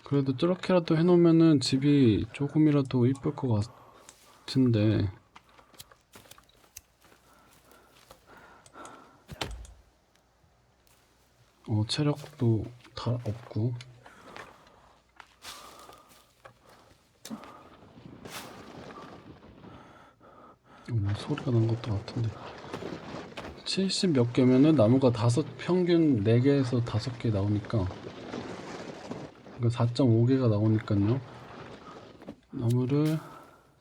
그래도 저렇게라도 해놓으면은 집이 조금이라도 이쁠 것 같은데 체력도 다 없고 소리가 난 것도 같은데 70 몇 개면은 나무가 평균 4개에서 5개 나오니까 4.5개가 나오니까요. 나무를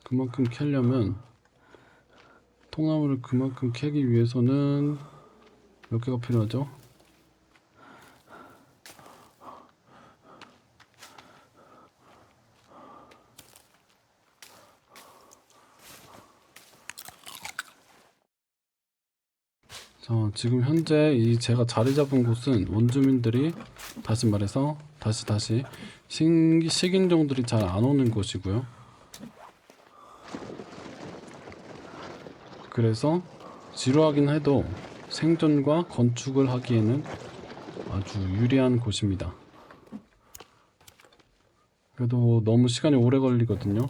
그만큼 캐려면 통나무를 그만큼 캐기 위해서는 몇 개가 필요하죠? 자, 지금 현재 제가 자리 잡은 곳은 원주민들이 다시 말해서 다시 식인종들이 잘 안 오는 곳이고요. 그래서 지루하긴 해도 생존과 건축을 하기에는 아주 유리한 곳입니다. 그래도 너무 시간이 오래 걸리거든요.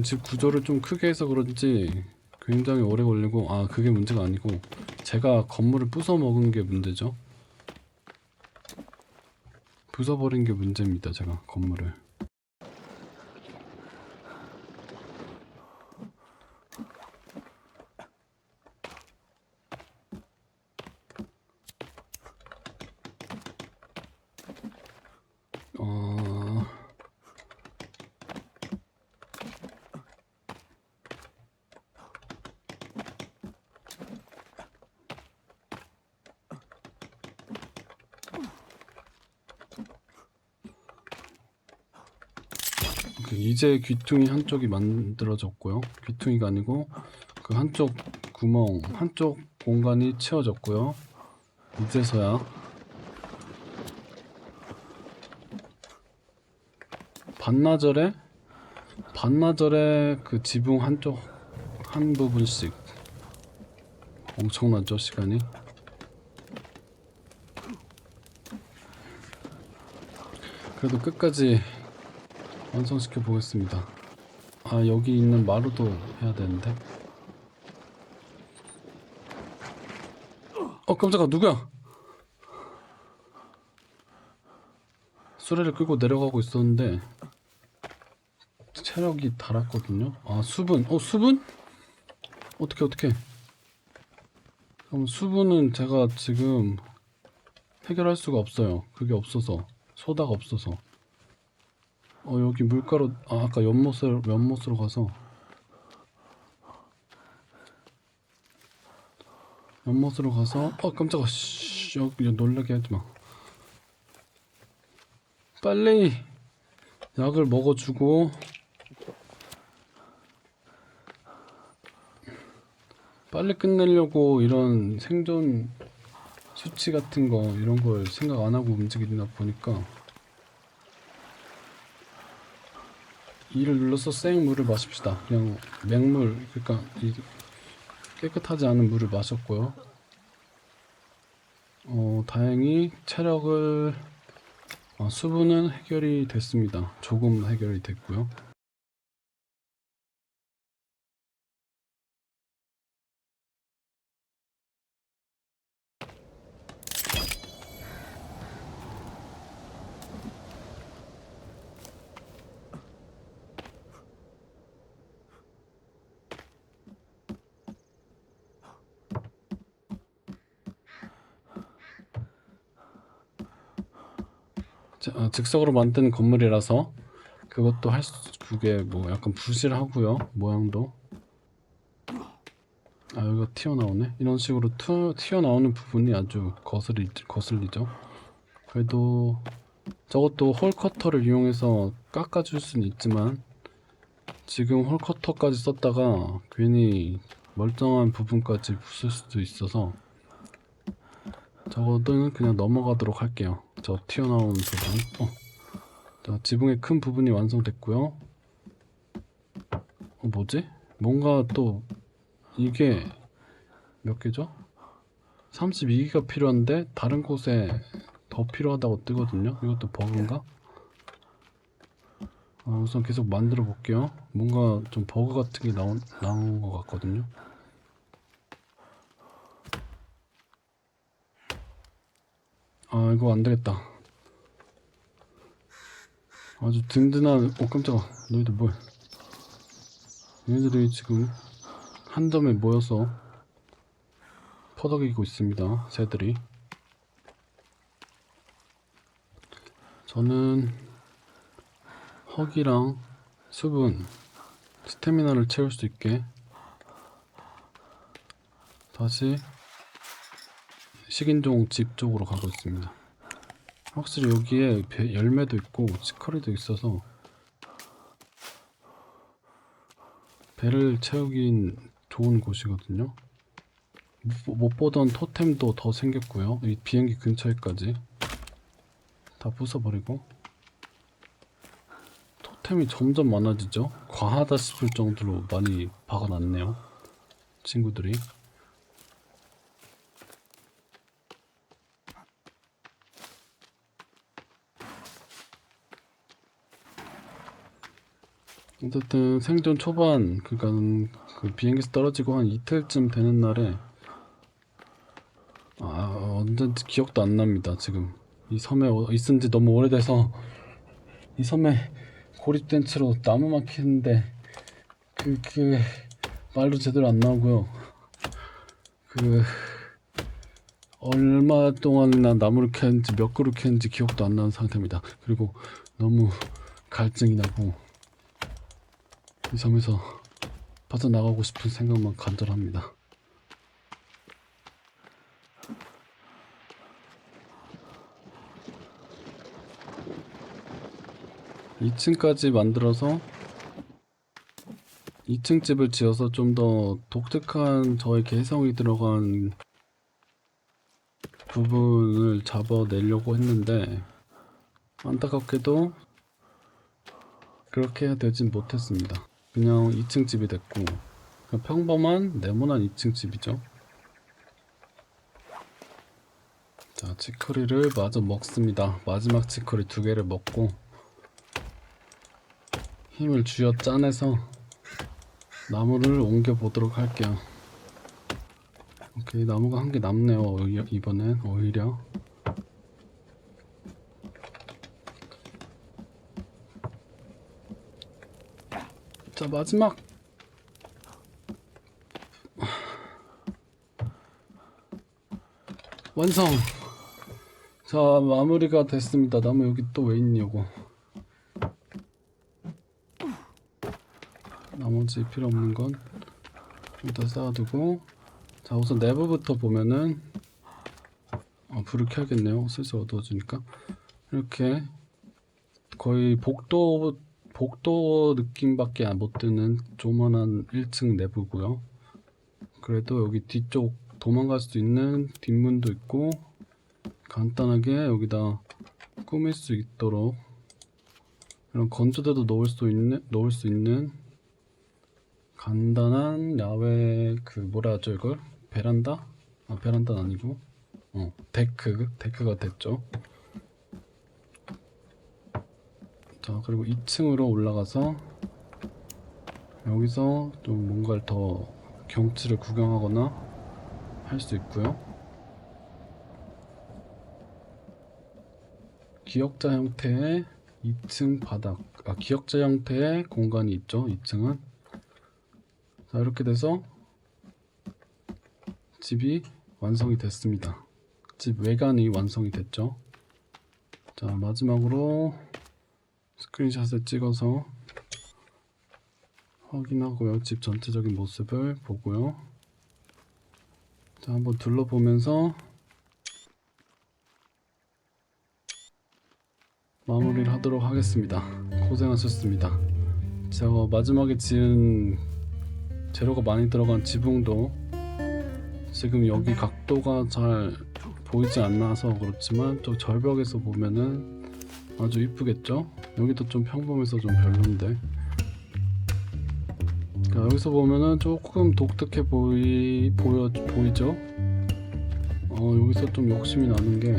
집 구조를 좀 크게 해서 그런지 굉장히 오래 걸리고 그게 문제가 아니고 제가 건물을 부숴 먹은 게 문제죠. 부숴버린 게 문제입니다. 제가 건물을. 이제 귀퉁이 한쪽이 만들어졌고요. 귀퉁이가 아니고 그 한쪽 구멍, 한쪽 공간이 채워졌고요. 이제서야 반나절에 그 지붕 한쪽 한 부분씩 엄청나죠 시간이. 그래도 끝까지 완성시켜 보겠습니다. 여기 있는 마루도 해야 되는데. 깜짝아, 누구야? 수레를 끌고 내려가고 있었는데 체력이 닳았거든요. 수분. 수분? 어떻게? 그럼 수분은 제가 지금 해결할 수가 없어요. 그게 없어서, 소다가 없어서. 여기 물가로 아까 연못으로 가서 깜짝아. 여기 놀라게 하지 마. 빨리 약을 먹어주고 빨리 끝내려고 이런 생존 수치 같은 거 이런 걸 생각 안 하고 움직이다 보니까 E를 눌러서 생 물을 마십시다. 그냥 맹물, 그러니까 이 깨끗하지 않은 물을 마셨고요. 다행히 체력을 수분은 해결이 됐습니다. 조금 해결이 됐고요. 즉석으로 만든 건물이라서 그것도 그게 뭐 약간 부실하고요. 모양도. 여기가 튀어나오네. 이런 식으로 튀어나오는 부분이 아주 거슬리죠. 그래도 저것도 홀커터를 이용해서 깎아줄 수는 있지만 지금 홀커터까지 썼다가 괜히 멀쩡한 부분까지 부술 수도 있어서 저거는 그냥 넘어가도록 할게요. 저 튀어나온 부분. 자, 지붕의 큰 부분이 완성됐고요. 뭐지? 뭔가 또 이게 몇 개죠? 32개가 필요한데 다른 곳에 더 필요하다고 뜨거든요. 이것도 버그인가? 우선 계속 만들어 볼게요. 뭔가 좀 버그 같은 게 나온 것 같거든요. 이거 안 되겠다. 아주 든든한, 깜짝아. 너희들 뭐야? 얘네들이 지금 한 점에 모여서 퍼덕이고 있습니다. 새들이. 저는 허기랑 수분, 스태미나를 채울 수 있게 다시 식인종 집 쪽으로 가고 있습니다. 확실히 여기에 열매도 있고 치커리도 있어서 배를 채우긴 좋은 곳이거든요. 못 보던 토템도 더 생겼고요. 이 비행기 근처에까지 다 부숴버리고 토템이 점점 많아지죠. 과하다 싶을 정도로 많이 박아놨네요, 친구들이. 어쨌든 생존 초반, 그러니까 그 비행기에서 떨어지고 한 이틀쯤 되는 날에 언젠지 기억도 안 납니다. 지금 이 섬에 있은 지 너무 오래돼서 이 섬에 고립된 채로 나무만 캐는데 그 말도 제대로 안 나오고요. 얼마 동안이나 나무를 캐는지 몇 그루 캐는지 기억도 안 나는 상태입니다. 그리고 너무 갈증이 나고 이 섬에서 빠져나가고 싶은 생각만 간절합니다. 2층까지 만들어서 2층 집을 지어서 좀 더 독특한 저의 개성이 들어간 부분을 잡아내려고 했는데 안타깝게도 그렇게 되진 못했습니다. 그냥 2층 집이 됐고 그냥 평범한 네모난 2층 집이죠. 자, 치커리를 마저 먹습니다. 마지막 치커리 2개를 먹고 힘을 쥐어 짜내서 나무를 옮겨 보도록 할게요. 오케이, 나무가 한 개 남네요. 이번엔 오히려. 자, 마지막. 완성. 자, 마무리가 됐습니다. 나무 여기 또 왜 있냐고. 나머지 필요 없는 건 여기다 쌓아두고. 자, 우선 내부부터 보면은 불을 켜야겠네요. 슬슬 어두워지니까. 이렇게 거의 복도 느낌밖에 못 드는 조만한 1층 내부고요. 그래도 여기 뒤쪽 도망갈 수 있는 뒷문도 있고 간단하게 여기다 꾸밀 수 있도록 이런 건조대도 놓을 수 있는 간단한 야외 그 뭐라 하죠 이걸? 베란다? 아 베란다는 아니고 데크가 됐죠. 자 그리고 2층으로 올라가서 여기서 좀 뭔가를 더 경치를 구경하거나 할 수 있고요. 기역자 형태의 2층 바닥, 기역자 형태의 공간이 있죠. 2층은. 자 이렇게 돼서 집이 완성이 됐습니다. 집 외관이 완성이 됐죠. 자 마지막으로 스크린샷을 찍어서 확인하고요. 집 전체적인 모습을 보고요. 자 한번 둘러보면서 마무리를 하도록 하겠습니다. 고생하셨습니다. 제가 마지막에 지은 재료가 많이 들어간 지붕도 지금 여기 각도가 잘 보이지 않아서 그렇지만 저 절벽에서 보면은 아주 이쁘겠죠? 여기도 좀 평범해서 좀 별론데 여기서 보면은 조금 독특해 보이죠? 여기서 좀 욕심이 나는 게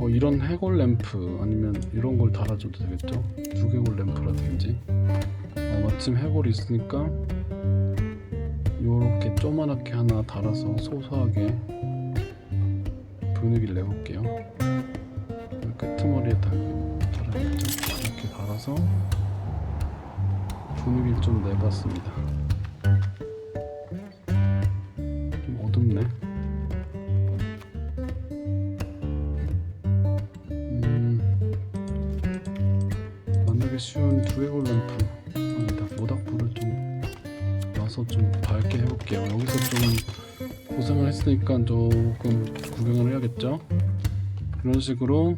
이런 해골 램프 아니면 이런 걸 달아줘도 되겠죠? 두개골 램프라든지 마침 해골이 있으니까 요렇게 조그맣게 하나 달아서 소소하게 분위기를 내볼게요. 끄트머리에 달아야겠죠? 이렇게 달아서 분위기를 좀 내봤습니다. 좀 어둡네. 만들기 쉬운 두개골 램프 아니다 모닥불을 좀 놔서 좀 밝게 해볼게요. 여기서 좀 고생을 했으니까 조금 구경을 해야겠죠. 이런 식으로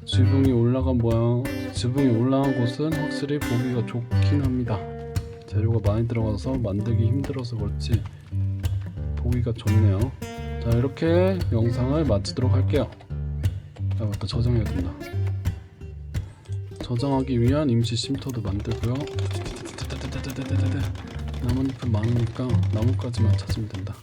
지붕이 올라간 곳은 확실히 보기가 좋긴 합니다. 재료가 많이 들어가서 만들기 힘들어서 그렇지 보기가 좋네요. 자 이렇게 영상을 마치도록 할게요. 맞다 저장해야 된다. 저장하기 위한 임시 쉼터도 만들고요. 나뭇잎은 많으니까 나뭇가지만 찾으면 된다.